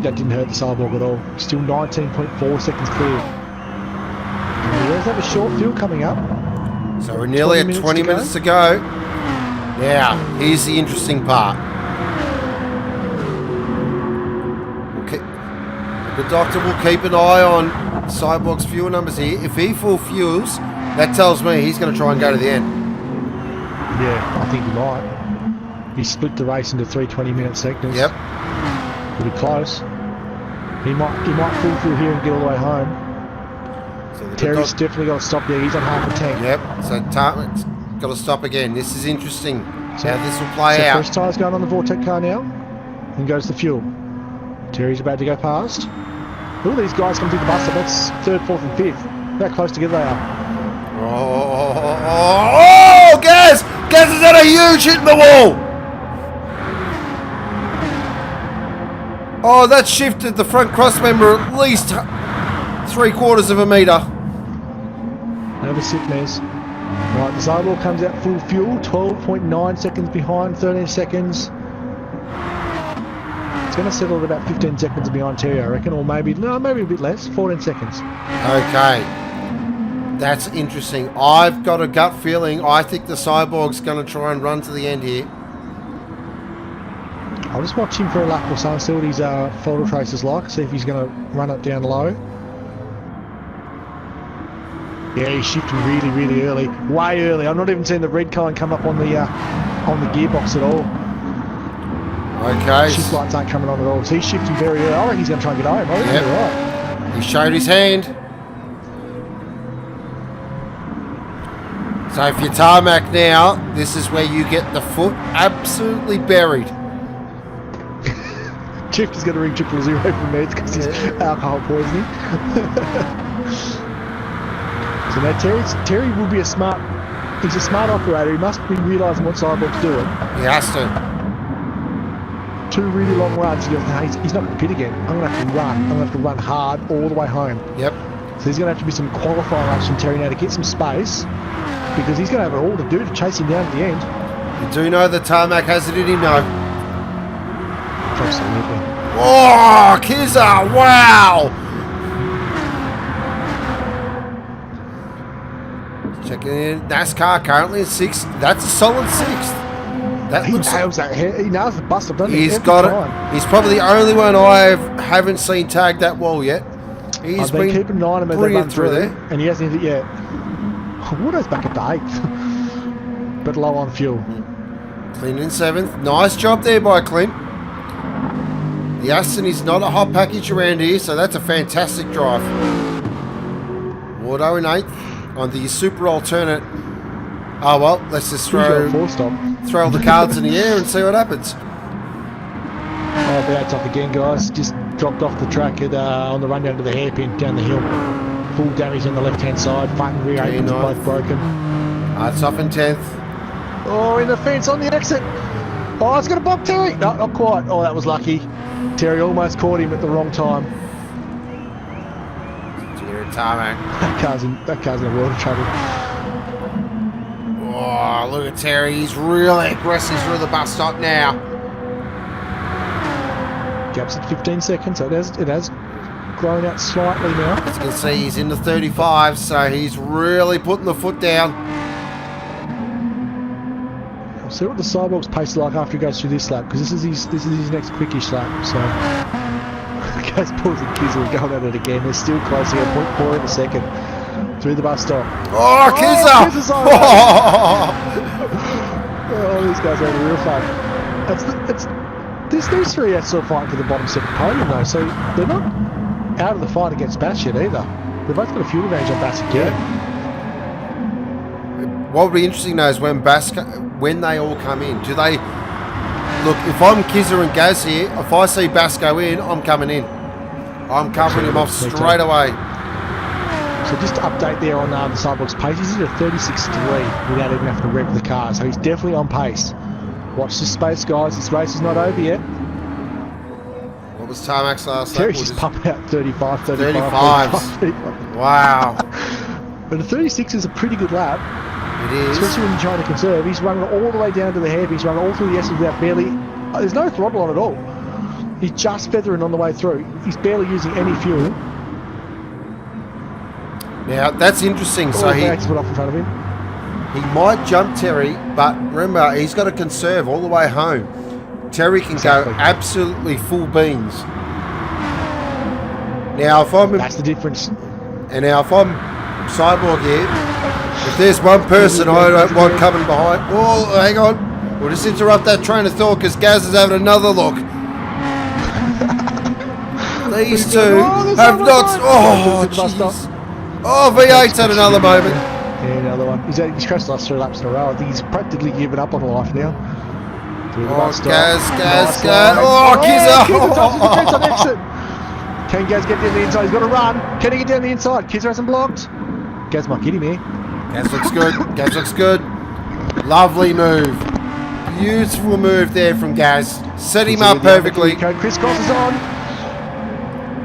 That didn't hurt the Cyborg at all. Still 19.4 seconds clear. He does have a short fuel coming up. So we're nearly at 20 minutes to go. Now, here's the interesting part. The doctor will keep an eye on Cyborg's fuel numbers here. If he full fuels, that tells me he's going to try and go to the end. Yeah, I think he might. He split the race into 3 20-minute sectors. Yep. Pretty close. He might full fuel here and get all the way home. So Terry's definitely got to stop there. He's on half a tank. Yep. So Tartman's got to stop again. This is interesting. So how this will play out. First tyre's going on the Vortec car now. And goes the fuel. Terry's about to go past. All these guys come through the bus stop. That's 3rd, 4th and 5th. How close together they are. Oh, Gaz! Gaz has had a huge hit in the wall! Oh, that shifted the front cross member at least 3/4 of a metre. Over Sipnes. Right, the Cyborg comes out full fuel. 12.9 seconds behind, 13 seconds. It's going to settle at about 15 seconds behind Terry, I reckon, or maybe a bit less, 14 seconds. Okay, that's interesting. I've got a gut feeling. I think the Cyborg's going to try and run to the end here. I'll just watch him for a lap or so and see what his photo trace is like, see if he's going to run it down low. Yeah, he's shifting really, really early, way early. I'm not even seeing the red cone come up on the gearbox at all. Okay. Shift lights aren't coming on at all. So he's shifting very early. I reckon he's going to try and get home. I reckon you're right. He showed his hand. So if you're Tarmac now, this is where you get the foot absolutely buried. Chief is going to ring 000 from Neds because he's alcohol poisoning. So now Terry will be he's a smart operator. He must be realising what Cyborg's doing. He has to. 2 really long runs. He goes, no, he's not going to pit again. I'm going to have to run. I'm going to have to run hard all the way home. Yep. So there's going to have to be some qualifying laps from Terry now to get some space, because he's going to have it all to do to chase him down to the end. You do know the tarmac has it in him, though. Absolutely. Oh, Kizza, wow! Checking in, NASCAR currently in 6th. That's a solid 6th. That He looks nails that. He nails the bust up, doesn't he? He's Every got time. it. He's probably the only one I haven't seen tag that wall yet. He's I've been keeping an eye on him as they brilliant run through there. and he hasn't hit it yet. Woodo's back at the 8th, but low on fuel. Clint in 7th. Nice job there by Clint. The Aston is not a hot package around here, so that's a fantastic drive. Wardo in 8th on the super alternate. Oh well, let's just throw the cards in the air and see what happens. Oh, but off again, guys. Just dropped off the track on the run down to the hairpin down the hill. Full damage on the left-hand side. Front and rear aprons are both broken. It's off in 10th. Oh, in the fence on the exit. Oh, it's going to bump Terry. No, not quite. Oh, that was lucky. Terry almost caught him at the wrong time. Tarmac. That car's in a world of trouble. Oh, look at Terry. He's really aggressive through the bus stop now. Gap's at 15 seconds, so it has grown out slightly now. As you can see, he's in the 35, so he's really putting the foot down. We'll see what the Cyborg's pace is like after he goes through this lap, because this is his next quickish lap. So, guys, Bulls and Kiz are going at it again. They're still close here, 0.4 in a second through the bus stop. Oh, Kizza! Oh, these guys are having real fun. These 3 are still fighting for the bottom 2nd podium though, so they're not out of the fight against Bass yet either. They've both got a fuel advantage on Bass again. What would be interesting though is when they all come in, do they look? If I'm Kizza and Gaz here, if I see Bass go in, I'm coming in. I'm covering him off straight away. So just to update there on the Cyborg's pace, he's at a 36.3 without even having to rev the car, so he's definitely on pace. Watch this space, guys. This race is not over yet. What was Tarmac's last lap? Terry's just pumping out 35. 35s. Wow. But a 36 is a pretty good lap. It is. Especially when you're trying to conserve. He's running all the way down to the hairpin. He's running all through the S without barely... There's no throttle on at all. He's just feathering on the way through. He's barely using any fuel. Now, that's interesting. So he put off in front of him. He might jump Terry, but remember, he's got to conserve all the way home. Terry can go absolutely full beans. Now, if I'm... That's the difference. And now, if I'm Cyborg here, if there's one person I don't want coming behind... Oh, hang on. We'll just interrupt that train of thought because Gaz is having another look. These two have not... Oh, jeez. Oh, V8's had another moment. Yeah, another one. He's crashed the last 3 laps in a row. I think he's practically given up on life now. Oh, Gaz. Oh, Kizza! On exit. Can Gaz get down the inside? He's got to run. Can he get down the inside? Kizza hasn't blocked. Gaz might get him here. Gaz looks good. Lovely move. Beautiful move there from Gaz. Set him up perfectly. Crisscross is on.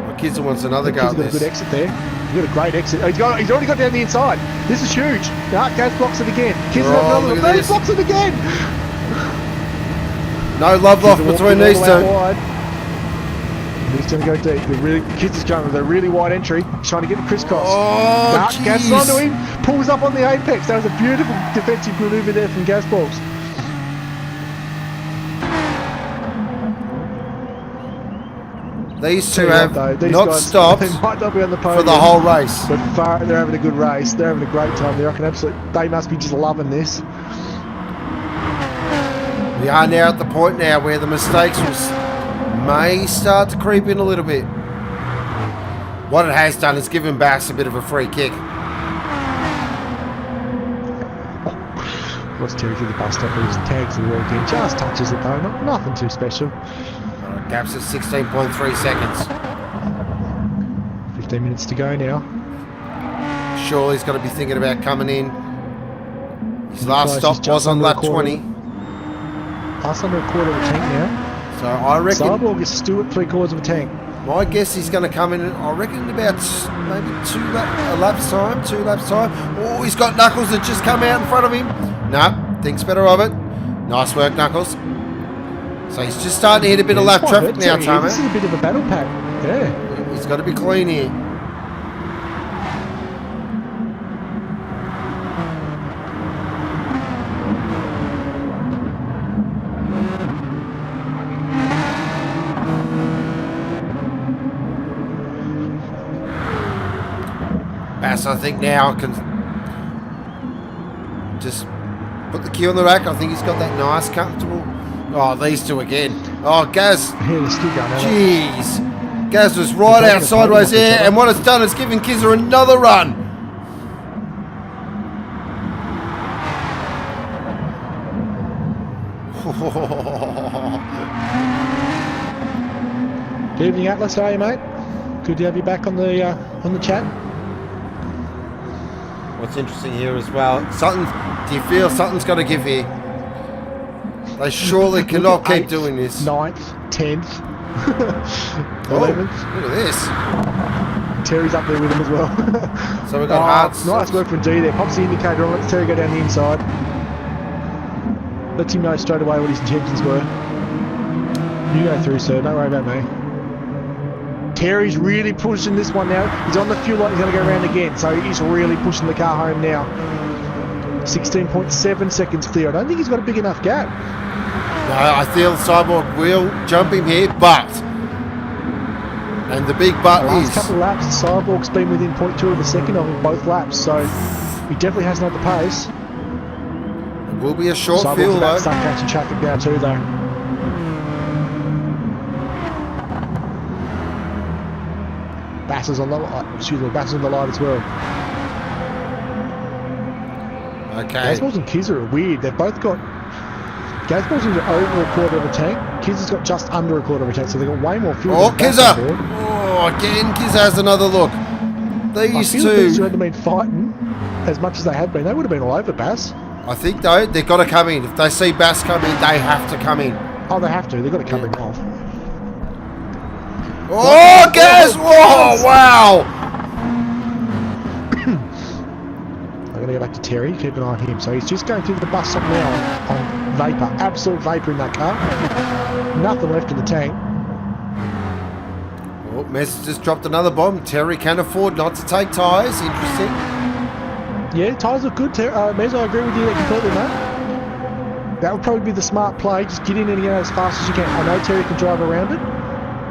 Well, Kizza wants another go at this. He's got a good exit there. He's got a great exit. He's already got down the inside. This is huge. Gaz blocks it again. Kizza blocks it again. No love lost between these two. He's going to go deep. Kizza's going with a really wide entry. He's trying to get the crisscross. Oh, Gaz is onto him. Pulls up on the apex. That was a beautiful defensive manoeuvre there from Gaz Balls. These two have not stopped they might not be on the podium for the whole race. But they're having a good race. They're having a great time. They must be just loving this. We are now at the point now where the mistakes may start to creep in a little bit. What it has done is given Bass a bit of a free kick. What's Terry through the bus stop? His tags the wall again. Just touches it though. Nothing too special. Gap's at 16.3 seconds. 15 minutes to go now. Surely he's got to be thinking about coming in. His last stop was on lap 20. Last under a quarter of a tank now. So I reckon... Cyborg is still at 3/4 of a tank. My guess he's going to come in, I reckon, in about maybe 2 laps time. Oh, he's got Knuckles that just come out in front of him. No, thinks better of it. Nice work, Knuckles. So he's just starting to hit a bit of lap traffic now, Tamo. This is a bit of a battle pack. Yeah. He's got to be clean here. Bass, I think now can just put the key on the rack. I think he's got that nice, comfortable. Oh, these two again. Oh, Gaz. Yeah, they're still going. Jeez. Gaz was right out sideways there, and what it's done is given Kizza another run. Good evening, Atlas. How are you, mate? Good to have you back on the chat. What's interesting here as well, Sutton, do you feel Sutton's got to give here? They surely cannot keep doing this. 9th, 10th, 11th. Look at this. Terry's up there with him as well. So we've got Hearts. Nice work from D there. Pops the indicator on, lets Terry go down the inside. Lets him know straight away what his intentions were. You go through, sir. Don't worry about me. Terry's really pushing this one now. He's on the fuel light. He's going to go around again. So he's really pushing the car home now. 16.7 seconds clear. I don't think he's got a big enough gap. No, I feel Cyborg will jump him here, but... And the big but The last is... couple of laps, Cyborg's been within 0.2 of a second of him both laps. So he definitely hasn't had the pace. It will be a short Cyborg's field, about though. to start catching traffic now too, though. Bass is on the light. Excuse me, Bass is on the light as well. Okay. Gazballs and Kizza are weird. They've both got... Gazballs is over a quarter of a tank. Kizza's got just under a quarter of a tank, so they've got way more fuel. Oh, than Bass Kizza! on board. Oh, again, Kizza has another look. These I feel these two... hadn't been fighting as much as they had been. They would have been all over Bass. I think, though, they've got to come in. If they see Bass come in, they have to come in. Oh, they have to. They've got to come in off. Oh, Gaz! Oh, wow! I'm going to go back to Terry. Keep an eye on him. So he's just going through the bus stop now on vapour. Absolute vapour in that car. Nothing left in the tank. Oh, Mess just dropped another bomb. Terry can afford not to take tyres. Interesting. Yeah, tyres look good. Mez, I agree with you completely, mate. That would probably be the smart play. Just get in and get out as fast as you can. I know Terry can drive around it.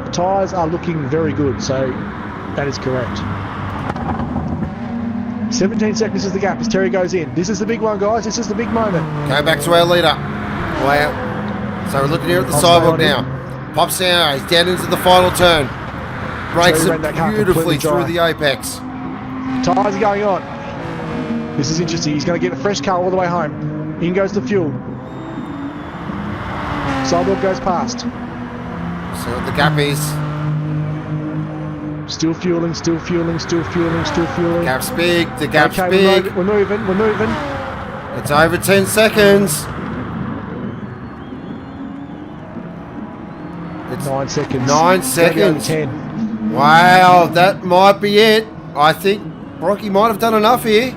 The tyres are looking very good, so that is correct. 17 seconds is the gap as Terry goes in. This is the big one, guys. This is the big moment. Go back to our leader. Wow. So we're looking here at the sidewalk now. Pops down. He's down into the final turn. Brakes it beautifully through the apex. Tyres are going on. This is interesting. He's going to get a fresh car all the way home. In goes the fuel. Cyborg goes past. So what the gap is. Still fueling, still fueling, still fueling, still fueling. Gap's big. The gap's okay, big. We're moving, we're moving. It's over 10 seconds. It's 9 seconds. 9 seconds. 10. Wow, that might be it. I think Brocky might have done enough here.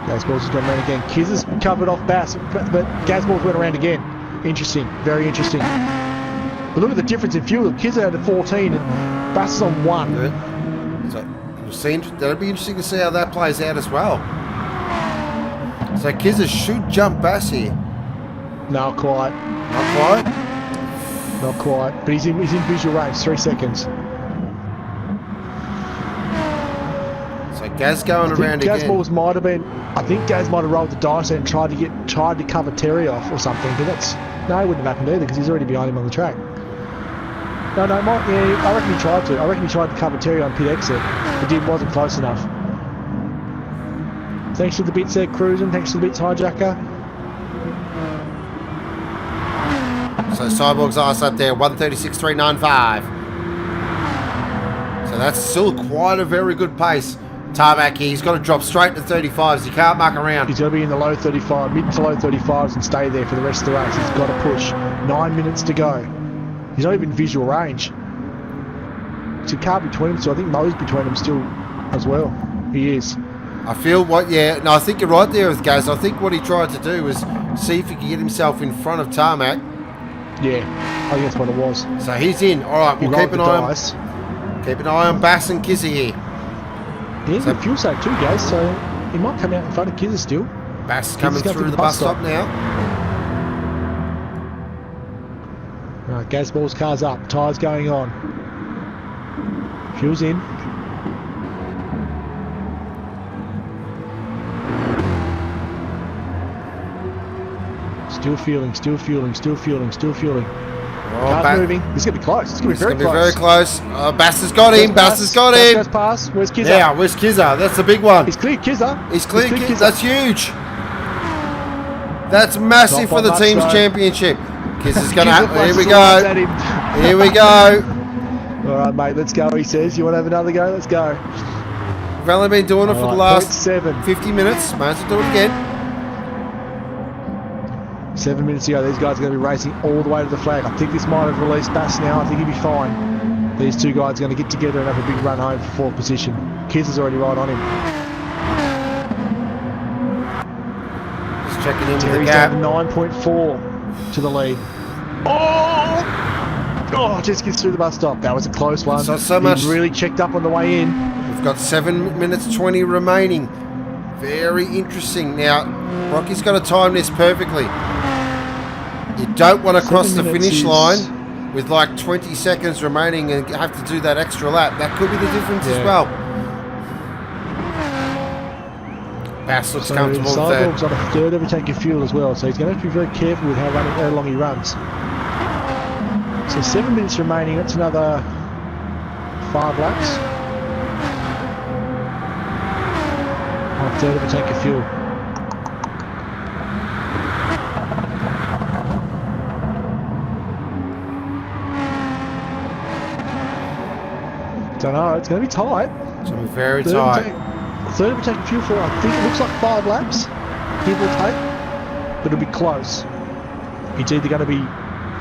Gazballs has gone around again. Kiz has covered off Bass, but Gazballs went around again. Interesting, very interesting. But look at the difference in fuel. Kiz had a 14 and Bass is on 1. Yeah. So we'll see. That'll be interesting to see how that plays out as well. So Kizza should jump Bass here. No, quite. Not quite. Not quite. But he's in visual range. 3 seconds. So Gaz going around again. Gazballs might have been. I think Gaz might have rolled the dice and tried to cover Terry off or something. But that's no, it wouldn't have happened either because he's already behind him on the track. No, I reckon he tried to. I reckon he tried to cover Terry on pit exit. But it wasn't close enough. Thanks to the bits there, Cruising. Thanks to the bits, Hijacker. So Cyborg's ass up there, 136.395. So that's still quite a very good pace. Tarmac here. He's got to drop straight to 35s. He can't muck around. He's got to be in the low 35, mid to low 35s and stay there for the rest of the race. He's got to push. 9 minutes to go. He's not even visual range. There's a car between them, so I think Mo's between them still as well. He is. I feel I think you're right there with Gaz. I think what he tried to do was see if he could get himself in front of Tarmac. Yeah, I think that's what it was. So he's in. All right, we'll keep an eye on Bass and Kizzy here. He has a fuel save too, guys, so he might come out in front of Kizzy still. Bass coming through the bus stop now. Right, Gazball's car's up, tyres going on. Fuel's in. Still fueling. Car's moving. This is going to be close. It's going to be very close. Bass has got him. Bass has got him. Goes past. Where's Kizza? Yeah, where's Kizza? That's the big one. He's cleared Kizza. He's cleared Kizza. That's huge. That's massive for the team's championship. Kizza's going to... Here we go. Here we go. All right, mate, let's go, he says. You want to have another go? Let's go. We've only been doing it for the last 0.7. 50 minutes. Might as well do it again. 7 minutes ago, these guys are going to be racing all the way to the flag. I think this might have released Bass now. I think he'll be fine. These two guys are going to get together and have a big run home for fourth position. Kiz is already right on him. Just checking in Terry's with the gap. down to 9.4 to the lead. Oh, just gets through the bus stop. That was a close one. So much. He really checked up on the way in. We've got 7 minutes 20 remaining. Very interesting. Now, Rocky's got to time this perfectly. You don't want to cross the finish line with like 20 seconds remaining and have to do that extra lap. That could be the difference as well. Bass looks comfortable with that. Cyborg's on a third of a tank of fuel as well, so he's going to have to be very careful with how long he runs. So 7 minutes remaining. That's another 5 laps. On a third of a tank of fuel. Don't know, it's going to be tight. It's going to be very tight. Third of a tank of fuel for, I think it looks like 5 laps, give or take, but it'll be close. It's either going to be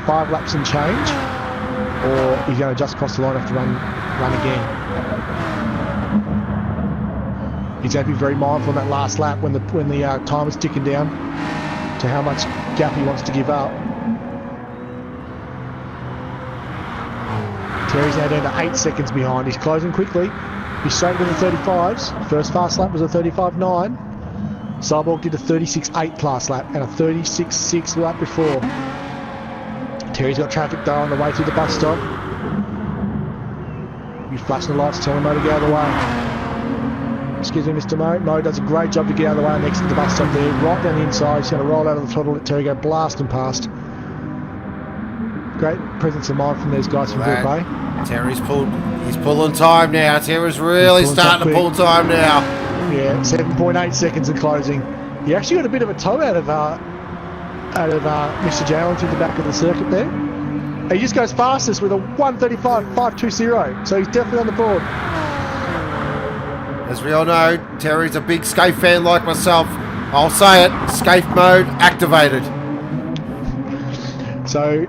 5 laps and change, or he's going to just cross the line and have to run again. He's going to be very mindful on that last lap when the time is ticking down to how much gap he wants to give up. Terry's now down to 8 seconds behind. He's closing quickly. He's straight to the 35s. First fast lap was a 35.9. Cyborg did a 36.8 last lap and a 36.6 lap before. Terry's got traffic though on the way through the bus stop. He's flashing the lights, telling Mo to get out of the way. Excuse me, Mr. Mo. Mo does a great job to get out of the way next to the bus stop there. Right down the inside. He's going to roll out of the throttle, let Terry go blasting past. Great presence of mind from these guys from Bill Bay. Terry's he's pulling time now. Terry's really starting to pull time now. Yeah, 7.8 seconds in closing. He actually got a bit of a toe out of Mr. Jalen through the back of the circuit there. He just goes fastest with a 1:35.520, so he's definitely on the board. As we all know, Terry's a big Scaife fan like myself. I'll say it, Scaife mode activated. So,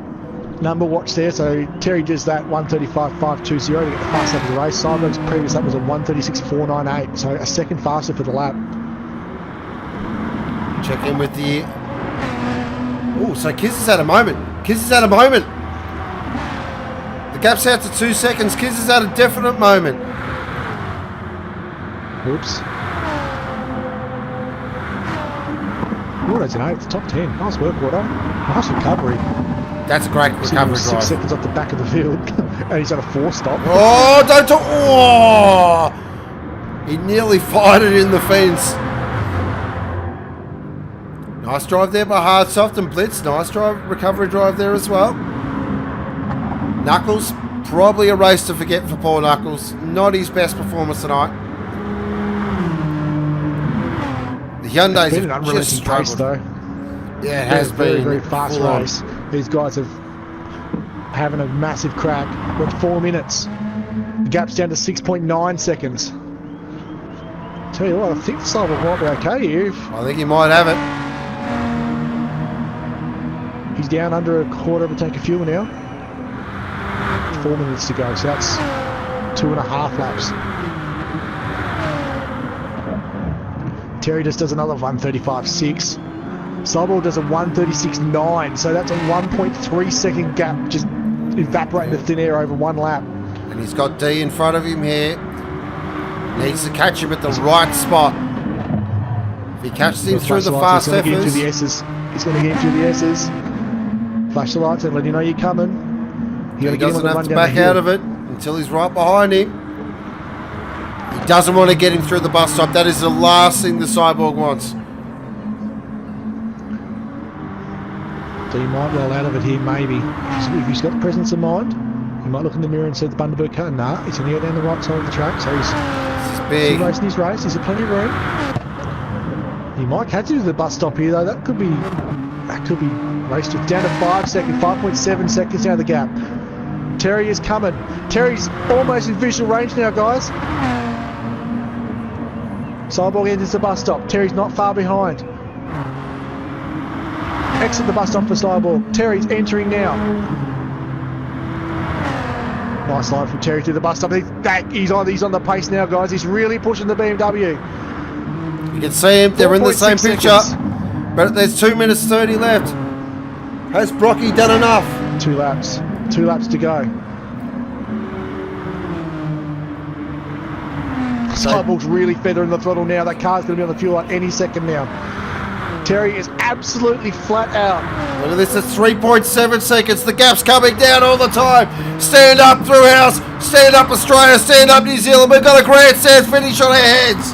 number watch there. So Terry does that 1:35.520 to get the fast lap of the race. Simon's previous lap was a 1:36.498, so a second faster for the lap. Check in with the... Oh, so Kiz has had a moment. Kiz has had a moment. The gap's out to 2 seconds. Kiz has had a definite moment. Oops. Auto's an 8th, top 10. Nice work, Auto. Nice recovery. That's a great recovery drive. 6 seconds off the back of the field, and he's on a 4-stop. Oh, don't talk. Oh! He nearly fired it in the fence. Nice drive there by Hard Soft and Blitz. Nice drive, recovery drive there as well. Knuckles, probably a race to forget for poor Knuckles. Not his best performance tonight. The Hyundai's been an unrelenting pace though. Yeah, it has been. Very fast race. These guys have having a massive crack. We're at 4 minutes. The gap's down to 6.9 seconds. Tell you what, I think the Cyborg might be okay here. I think he might have it. He's down under a quarter of a tank of fuel now. 4 minutes to go, so that's 2.5 laps. Terry just does another 1:35.6. Cyborg does a 1:36.9, so that's a 1.3 second gap just evaporating the thin air over one lap. And he's got D in front of him here. Needs to catch him at the right spot. If he catches him through the fast He's going to get him effort. through the S's. He's going to get him through the S's. Flash the lights and let him know you're coming. He doesn't have to back out of it until he's right behind him. He doesn't want to get him through the bus stop. That is the last thing the Cyborg wants. So he might roll out of it here, maybe. If he's got the presence of mind, he might look in the mirror and see the Bundaberg car. Nah, he's going to go down the right side of the track, so he's Big. racing his race. He's got plenty of room. He might catch it to the bus stop here, though. That could be raced down to 5 seconds, 5.7 seconds down the gap. Terry is coming. Terry's almost in visual range now, guys. Cyborg enters the bus stop. Terry's not far behind. Exit the bus stop for Cyborg. Terry's entering now. Nice slide from Terry through the bus stop. He's on the pace now, guys. He's really pushing the BMW. You can see him. They're in the same picture. Seconds. But there's 2 minutes 30 left. Has Brocky done enough? 2 laps. 2 laps to go. Cyborg's really feathering the throttle now. That car's going to be on the fuel line any second now. Terry is absolutely flat out. Look at this, it's 3.7 seconds. The gap's coming down all the time. Stand up, Thrillhouse. Stand up, Australia. Stand up, New Zealand. We've got a grandstand finish on our hands.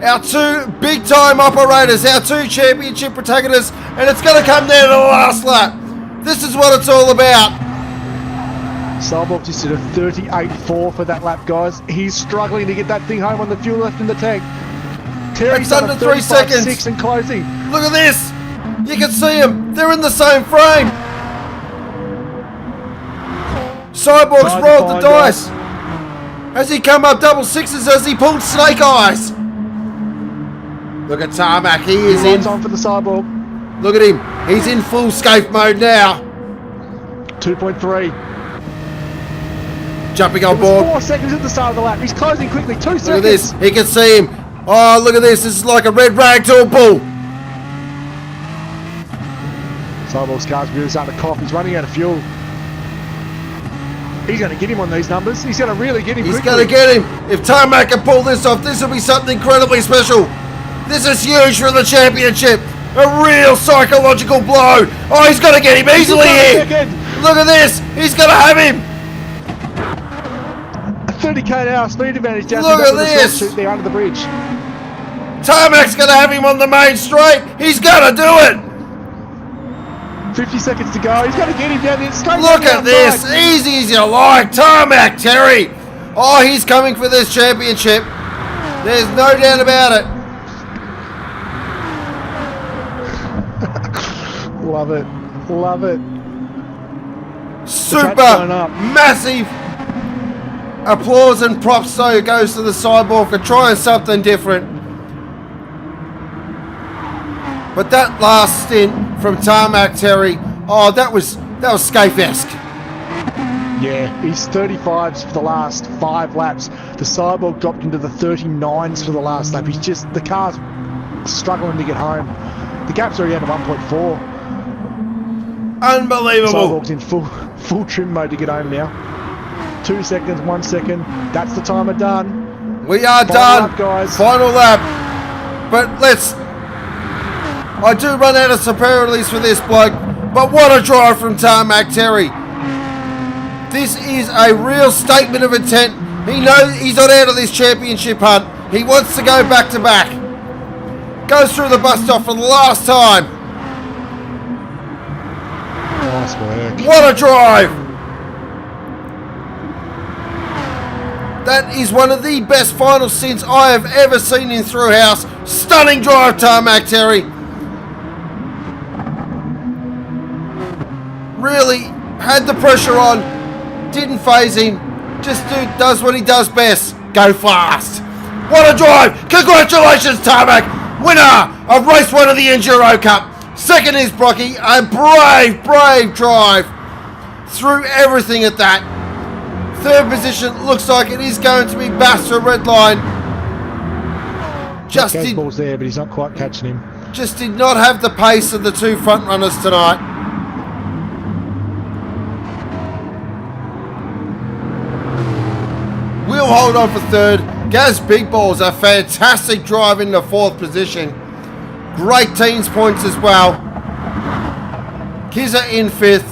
Our 2 big-time operators, our 2 championship protagonists, and it's going to come down to the last lap. This is what it's all about. Cyborg just did a 38.4 for that lap, guys. He's struggling to get that thing home on the fuel left in the tank. Terry's It's under 3 seconds. 6 and closing. Look at this. You can see them. They're in the same frame. Cyborg's rolled the dice. Has he come up double sixes? Has he pulled snake eyes? Look at Tarmac. He is in. On for the Cyborg. Look at him. He's in full scape mode now. 2.3. Jumping on It was board. 4 seconds at the start of the lap. He's closing quickly. 2 seconds. Look at this. He can see him. Oh, look at this. This is like a red rag to a bull. Cyborg's car's really starting to cough. He's running out of fuel. He's going to get him on these numbers. He's going to really get him He's quickly. going to get him. If Tarmac can pull this off, this will be something incredibly special. This is huge for the championship. A real psychological blow. Oh, he's going to get him easily here. Look at this. He's going to have him. A 30k an hour speed advantage down Look at the this. street there under the bridge. Tarmac's going to have him on the main straight. He's going to do it. 50 seconds to go. He's going to get him down there. Straight Look down at the this. outside. Easy as you like. Tarmac, Terry. Oh, he's coming for this championship. There's no doubt about it. Love it. Love it. Super going up. massive applause and props so goes to the Cyborg for trying something different. But that last stint from Tarmac, Terry, oh, that was Scafe-esque. Yeah, he's 35s for the last 5 laps. The Cyborg dropped into the 39s for the last lap. He's just, the car's struggling to get home. The gap's already down to 1.4. Unbelievable. Cyborg's in full trim mode to get home now. 2 seconds, 1 second. That's the timer done. We are Final done. lap, guys. Final lap. But I do run out of superlatives for this bloke. But what a drive from Tarmac, Terry. This is a real statement of intent. He knows he's not out of this championship hunt. He wants to go back to back. Goes through the bus stop for the last time. Nice work. What a drive. That is one of the best final stints I have ever seen in Thrillhouse. Stunning drive, Tarmac, Terry. Really had the pressure on. Didn't phase him. Just does what he does best. Go fast. What a drive! Congratulations, Tarmac! Winner of race 1 of the Enduro Cup. Second is Brocky. A brave drive through everything at that. Third position looks like it is going to be Bass for Redline. Ball's there, but he's not quite catching him. Just did not have the pace of the two front runners tonight. We'll hold on for third. Gaz Big Balls, a fantastic drive in the fourth position. Great teams points as well. Kizza in fifth.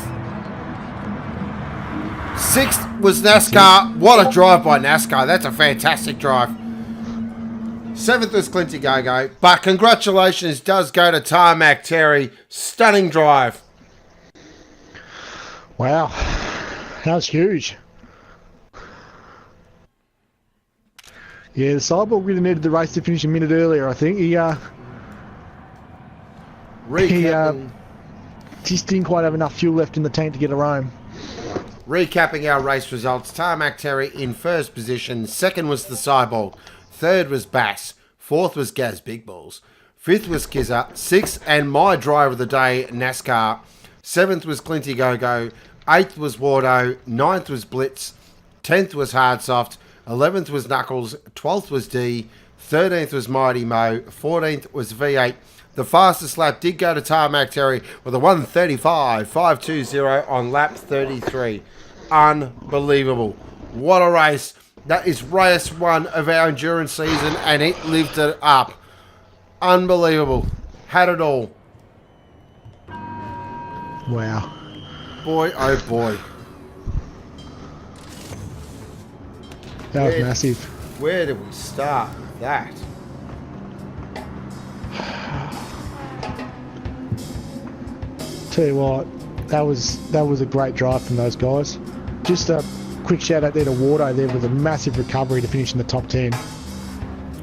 Sixth was NASCAR. What a drive by NASCAR. That's a fantastic drive. Seventh was Clinty Go-Go. But congratulations does go to Tarmac Terry. Stunning drive. Wow. That was huge. Yeah, the Cyborg really needed the race to finish a minute earlier, I think. He just didn't quite have enough fuel left in the tank to get home. Recapping our race results, Tarmac Terry in first position. Second was the Cyborg. Third was Bass. Fourth was Gaz Big Balls. Fifth was Kizza. Sixth, and my driver of the day, NASCAR. Seventh was Clinty Go-Go. Eighth was Wardo. Ninth was Blitz. 10th was Hard Soft. 11th was Knuckles. 12th was D. 13th was Mighty Mo. 14th was V8. The fastest lap did go to Tarmac Terry with a 1:35.520 on lap 33. Unbelievable. What a race. That is race 1 of our endurance season, and it lived it up. Unbelievable. Had it all. Wow. Boy, oh boy. That was massive. Where did we start with that? Tell you what, that was a great drive from those guys. Just a quick shout out there to Wardo there with a massive recovery to finish in the top 10.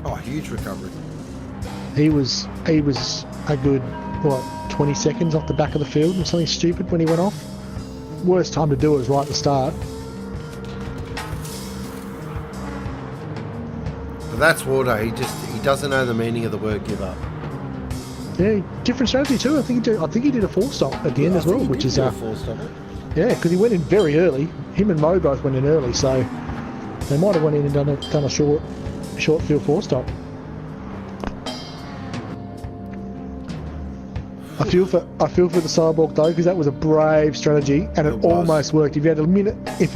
Oh, huge recovery. He was a good 20 seconds off the back of the field or something stupid when he went off. Worst time to do it was right at the start. But that's Wardo. He doesn't know the meaning of the word give up. Yeah, different strategy too. I think he did a 4-stop at the end as well, which is a 4-stop. Yeah, because he went in very early. Him and Mo both went in early, so they might have went in and done a short field 4-stop. I feel for the Cyborg though, because that was a brave strategy and it almost worked. If we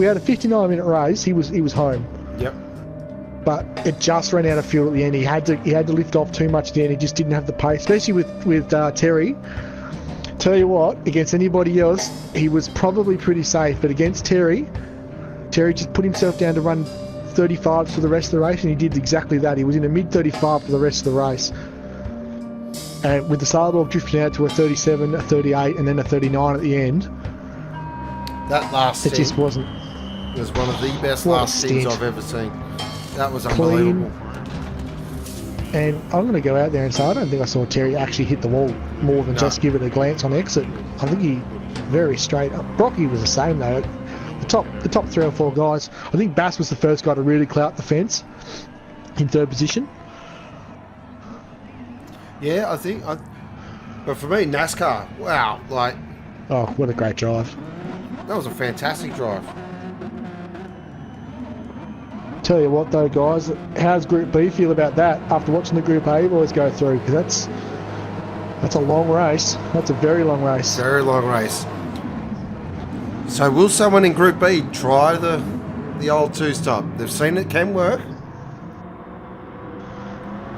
had a 59-minute race, he was home. Yep. But it just ran out of fuel at the end. He had to lift off too much at the end. He just didn't have the pace, especially with Terry. Tell you what, against anybody else, he was probably pretty safe. But against Terry just put himself down to run 35s for the rest of the race, and he did exactly that. He was in a mid-35 for the rest of the race. And with the Cyborg drifting out to a 37, a 38, and then a 39 at the end. That last it just wasn't. It was one of the best last stints I've ever seen. That was unbelievable. And I'm going to go out there and say I don't think I saw Terry actually hit the wall more than just give it a glance on exit. I think he very straight up. Brocky was the same though. The top 3 or 4 guys. I think Bass was the first guy to really clout the fence in third position. Yeah, but for me, NASCAR, wow, oh, what a great drive. That was a fantastic drive. Tell you what though, guys, how's Group B feel about that after watching the Group A boys go through? Because that's a long race. That's a very long race. Very long race. So will someone in Group B try the old 2-stop? They've seen it can work.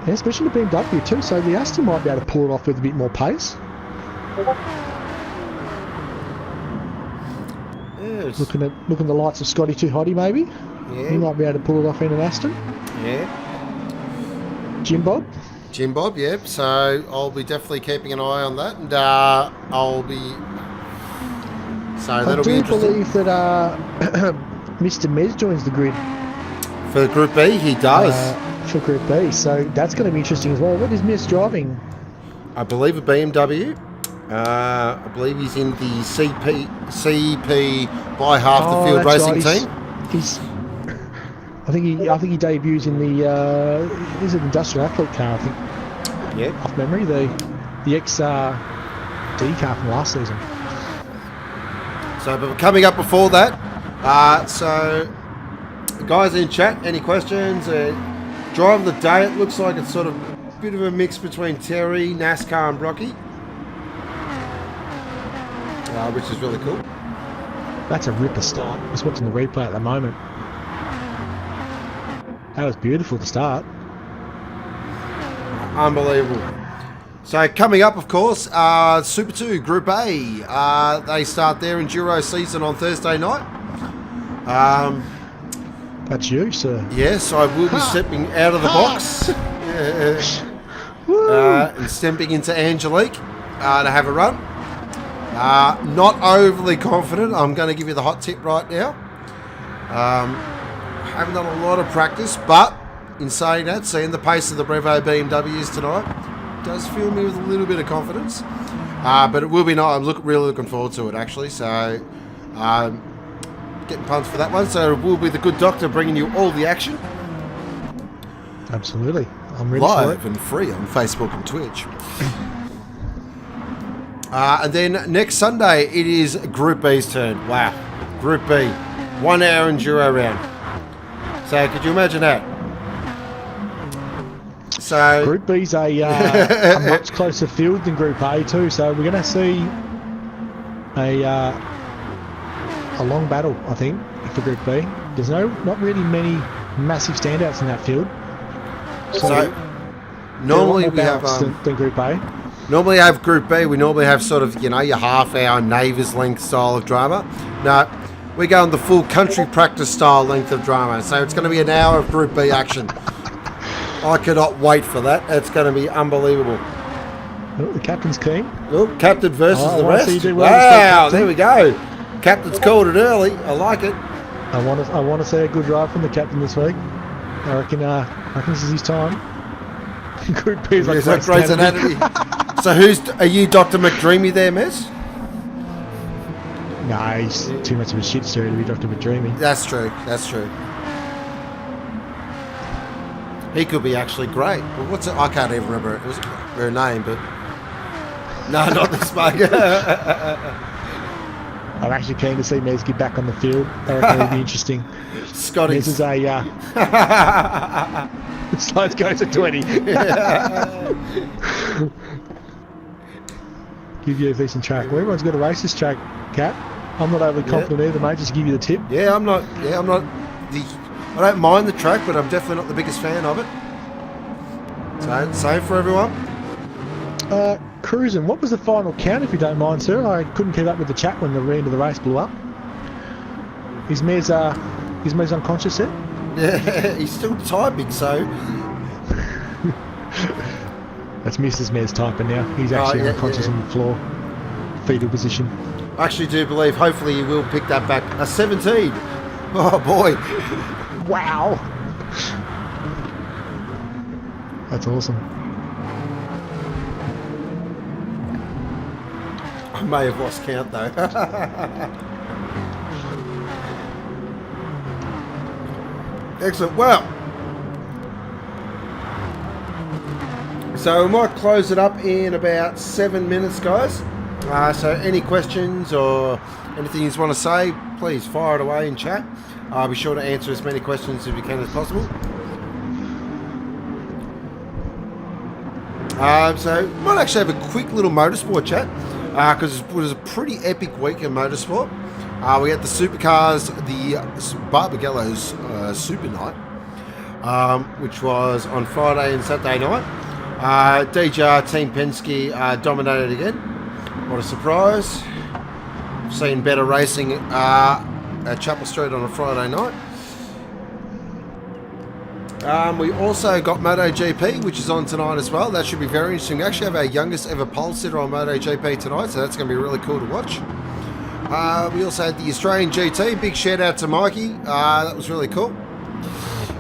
Yeah, especially the BMW too, so the Aston might be able to pull it off with a bit more pace. Yeah, looking at the lights of Scotty Too Hotty maybe. Yeah. He might be able to pull it off in an Aston. Yeah. Jim Bob, yep. So I'll be definitely keeping an eye on that, and I'll be. So that'll be interesting. I do believe that Mr. Mez joins the grid for Group B. He does. For Group B, so that's going to be interesting as well. What is Mez driving? I believe a BMW. I believe he's in the CP by half the field racing team. I think he debuts in the is it Industrial Athlete car? I think Yeah. off memory the XR D car from last season. So, but coming up before that, so guys in chat, any questions? Drive of the day, it looks like it's sort of a bit of a mix between Terry, NASCAR and Brocky, which is really cool. That's a ripper start. I'm just watching the replay at the moment. That was beautiful to start. Unbelievable. So coming up, of course, Super 2 Group A. They start their Enduro season on Thursday night. That's you, sir. Yes, I will be stepping out of the box and stepping into Angelique to have a run. Not overly confident. I'm going to give you the hot tip right now. Haven't done a lot of practice, but in saying that, seeing the pace of the Brevo BMWs tonight does fill me with a little bit of confidence. But it will be nice. I'm really looking forward to it, actually. So, getting pumped for that one. So, it will be the good doctor bringing you all the action. Absolutely. I'm ready for Live it. and free on Facebook and Twitch. And then next Sunday, it is Group B's turn. Wow. Group B. 1 hour enduro round. So, could you imagine that? So, Group B's a much closer field than Group A too, so we're going to see a long battle, I think, for Group B. There's not really many massive standouts in that field. So normally we have than Group A. Normally have Group B. We normally have sort of, your half-hour Neighbours length style of drama. No, we go on the full country practice style length of drama. So it's going to be an hour of Group B action. I cannot wait for that. It's going to be unbelievable. Oh, the captain's keen. Oh, captain versus the I see you rest. do well, Wow, Captain. there we go. Captain's called it early. I like it. I want to see a good ride from the captain this week. I reckon this is his time. Group B is like Is that Grey's Anatomy? So are you Dr. McDreamy there, Mez? No, he's too much of a shit story to be Dr. McDreamy. That's true. That's true. He could be actually great. Well, what's it? I can't even remember it. It was her name, but no, not this bug. I'm actually keen to see Mez get back on the field. I reckon it'll be interesting. Scotty. Mez is a slides goes to 20. Give you a decent track. Well, everyone's got to race this track, Cap. I'm not overly confident either, mate. Just to give you the tip. Yeah, I'm not. I don't mind the track, but I'm definitely not the biggest fan of it. So, same for everyone. Cruising. What was the final count, if you don't mind, sir? I couldn't keep up with the chat when the end of the race blew up. Is Mez unconscious yet? Yeah, he's still typing, so. That's Mrs. Mez typing now. He's actually unconscious on the floor. Fetal position. I actually do believe, hopefully, he will pick that back. A 17. Oh, boy. Wow. That's awesome. I may have lost count, though. Excellent. Well, so we might close it up in about 7 minutes, guys. So any questions or anything you just want to say, please fire it away in chat. I'll be sure to answer as many questions as we can as possible. So might actually have a quick little motorsport chat because it was a pretty epic week in motorsport. We had the Supercars, the Barbagallo's Super Night, which was on Friday and Saturday night. DJR Team Penske dominated again. What a surprise. I've seen better racing at Chapel Street on a Friday night. We also got MotoGP, which is on tonight as well. That should be very interesting. We actually have our youngest ever pole sitter on MotoGP tonight, so that's going to be really cool to watch. We also had the Australian GT. Big shout out to Mikey. That was really cool.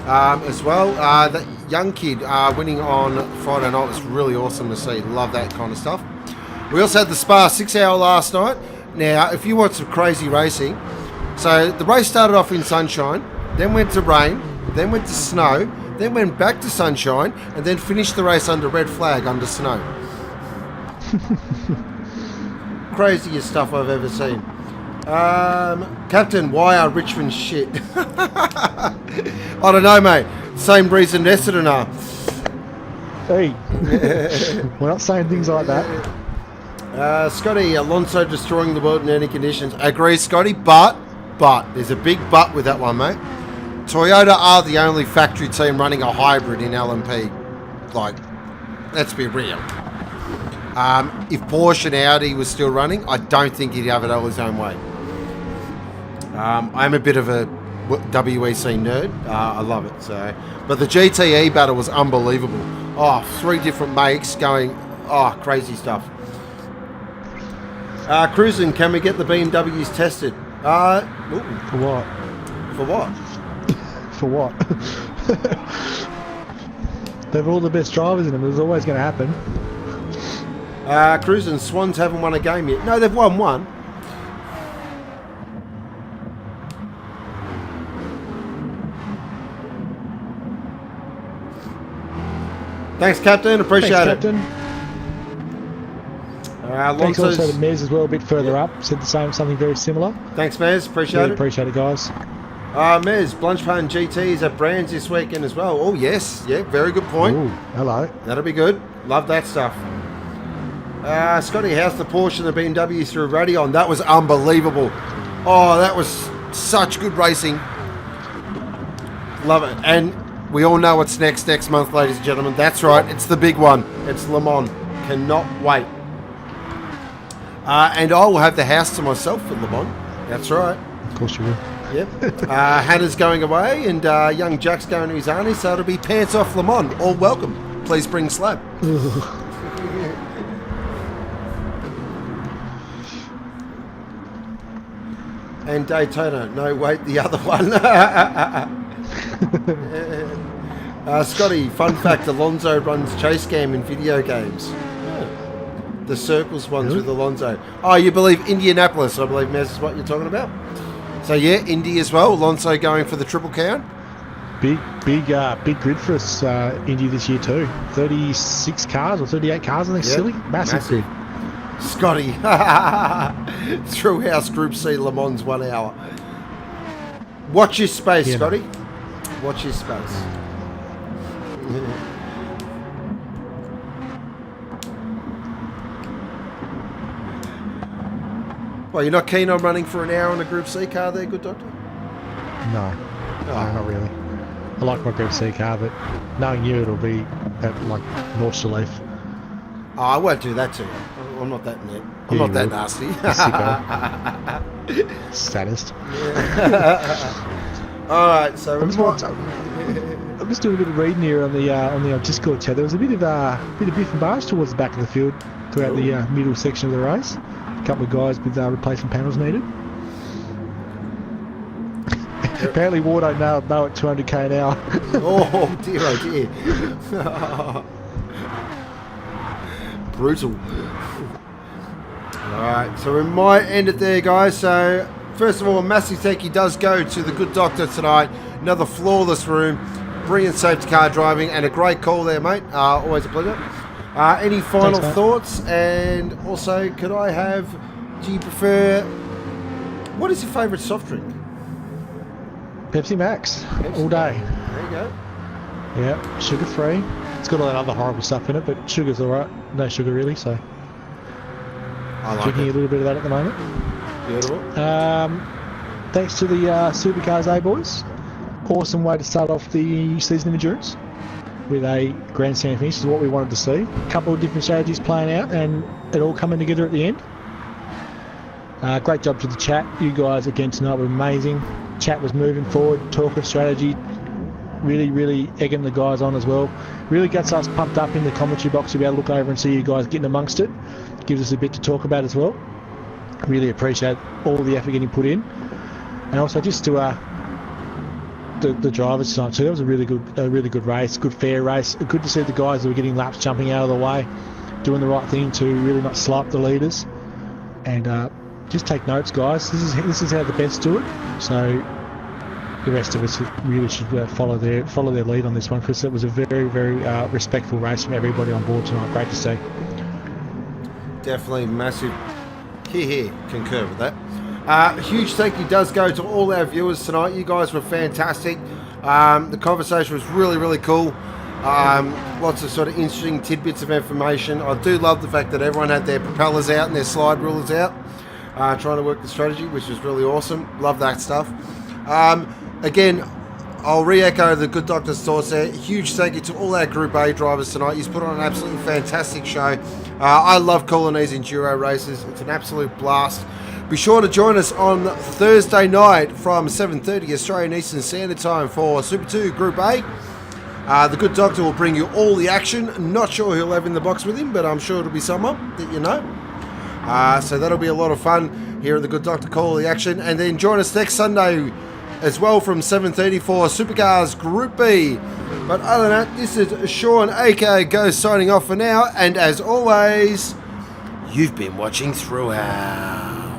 As well, that young kid winning on Friday night was really awesome to see. Love that kind of stuff. We also had the Spa 6 hour last night. Now, if you want some crazy racing, so the race started off in sunshine, then went to rain, then went to snow, then went back to sunshine, and then finished the race under red flag under snow. Craziest stuff I've ever seen. Captain, why are Richmond shit? I don't know, mate. Same reason Essendon are. Hey, we're not saying things like that. Scotty, Alonso destroying the world in any conditions. I agree, Scotty, but there's a big but with that one, mate. Toyota are the only factory team running a hybrid in LMP. Like, let's be real. If Porsche and Audi was still running, I don't think he'd have it all his own way. I'm a bit of a WEC nerd. I love it. So, but the GTE battle was unbelievable. Oh, 3 different makes going. Oh, crazy stuff. Cruising, can we get the BMWs tested? For what? For what? For what? They've all the best drivers in them. It was always going to happen. Cruising, Swans haven't won a game yet. No, they've won one. Thanks, Captain. Appreciate Thanks, it. Captain. Thanks Alonso's... also to Mez as well, a bit further up. Said the same, something very similar. Thanks, Mez. Appreciate Really it. appreciate it, guys. Mez, Blunchpan GTs at Brands this weekend as well. Oh, yes. Yeah, very good point. Ooh, hello. That'll be good. Love that stuff. Scotty, how's the Porsche and the BMW through Radion? That was unbelievable. Oh, that was such good racing. Love it. And we all know what's next month, ladies and gentlemen. That's right. It's the big one. It's Le Mans. Cannot wait. And I will have the house to myself for Le Mans. That's right. Of course you will. Yep. Hannah's going away and young Jack's going to his auntie, so it'll be pants off Le Mans. All welcome. Please bring slab. And Daytona. No, wait, the other one. Scotty, fun fact, Alonso runs chase cam in video games. The circles ones with Alonso. Oh, you believe Indianapolis, I believe, Mez, is what you're talking about. So, yeah, Indy as well. Alonso going for the triple count. Big grid for us, Indy this year too. 36 cars or 38 cars, I think. Yep. Silly. Massive grid. Scotty. Thrillhouse Group C Le Mans 1 hour. Watch your space, Yeah, Scotty. Watch your space. Well, you're not keen on running for an hour on a Group C car there, good doctor? No, not really. I like my Group C car, but knowing you, it'll be at like North Shaleaf. Oh, I won't do that to you. I'm not that net. I'm not that nasty. Saddest. All right, so I'm just doing a bit of reading here on the Discord chat. There was a bit of biff and barge towards the back of the field throughout the middle section of the race. A couple of guys with replacement panels needed. Apparently, Wardo know at 200k an hour. Oh dear, oh dear. Brutal. Alright, so we might end it there, guys. So, first of all, a massive thank you does go to the good doctor tonight. Another flawless room, brilliant safety car driving, and a great call there, mate. Always a pleasure. Any final thoughts? And also, do you prefer, what is your favourite soft drink? Pepsi Max, all day. There you go. Yeah, sugar free. It's got all that other horrible stuff in it, but sugar's alright. No sugar really, so. I like Drinking it. a little bit of that at the moment. Beautiful. Thanks to the Supercars A boys. Awesome way to start off the season of endurance with a grandstand finish is what we wanted to see. A couple of different strategies playing out and it all coming together at the end. Great job to the chat. You guys again tonight were amazing. Chat was moving forward, talking strategy, really egging the guys on as well. Really gets us pumped up in the commentary box to be able to look over and see you guys getting amongst it. Gives us a bit to talk about as well. Really appreciate all the effort getting put in. And also just to the drivers tonight too. That was a really good race, good fair race. Good to see the guys that were getting laps jumping out of the way, doing the right thing to really not slow up the leaders. And just take notes, guys. This is how the best do it. So the rest of us really should follow their lead on this one, because it was a very, very respectful race from everybody on board tonight. Great to see. Definitely massive. Here, concur with that. Huge thank you does go to all our viewers tonight. You guys were fantastic. The conversation was really, really cool. Lots of sort of interesting tidbits of information. I do love the fact that everyone had their propellers out and their slide rulers out, trying to work the strategy, which was really awesome. Love that stuff. Again, I'll re-echo the good doctor's thoughts there. Huge thank you to all our Group A drivers tonight. You've put on an absolutely fantastic show. I love calling these enduro races. It's an absolute blast. Be sure to join us on Thursday night from 7:30 Australian Eastern Standard Time for Super 2 Group A. The good doctor will bring you all the action. Not sure who'll have in the box with him, but I'm sure it'll be someone that you know. So that'll be a lot of fun here at the good doctor call the action. And then join us next Sunday as well from 7:30 for Supercars Group B. But other than that, this is Sean aka Go signing off for now. And as always, you've been watching Thrillhouse.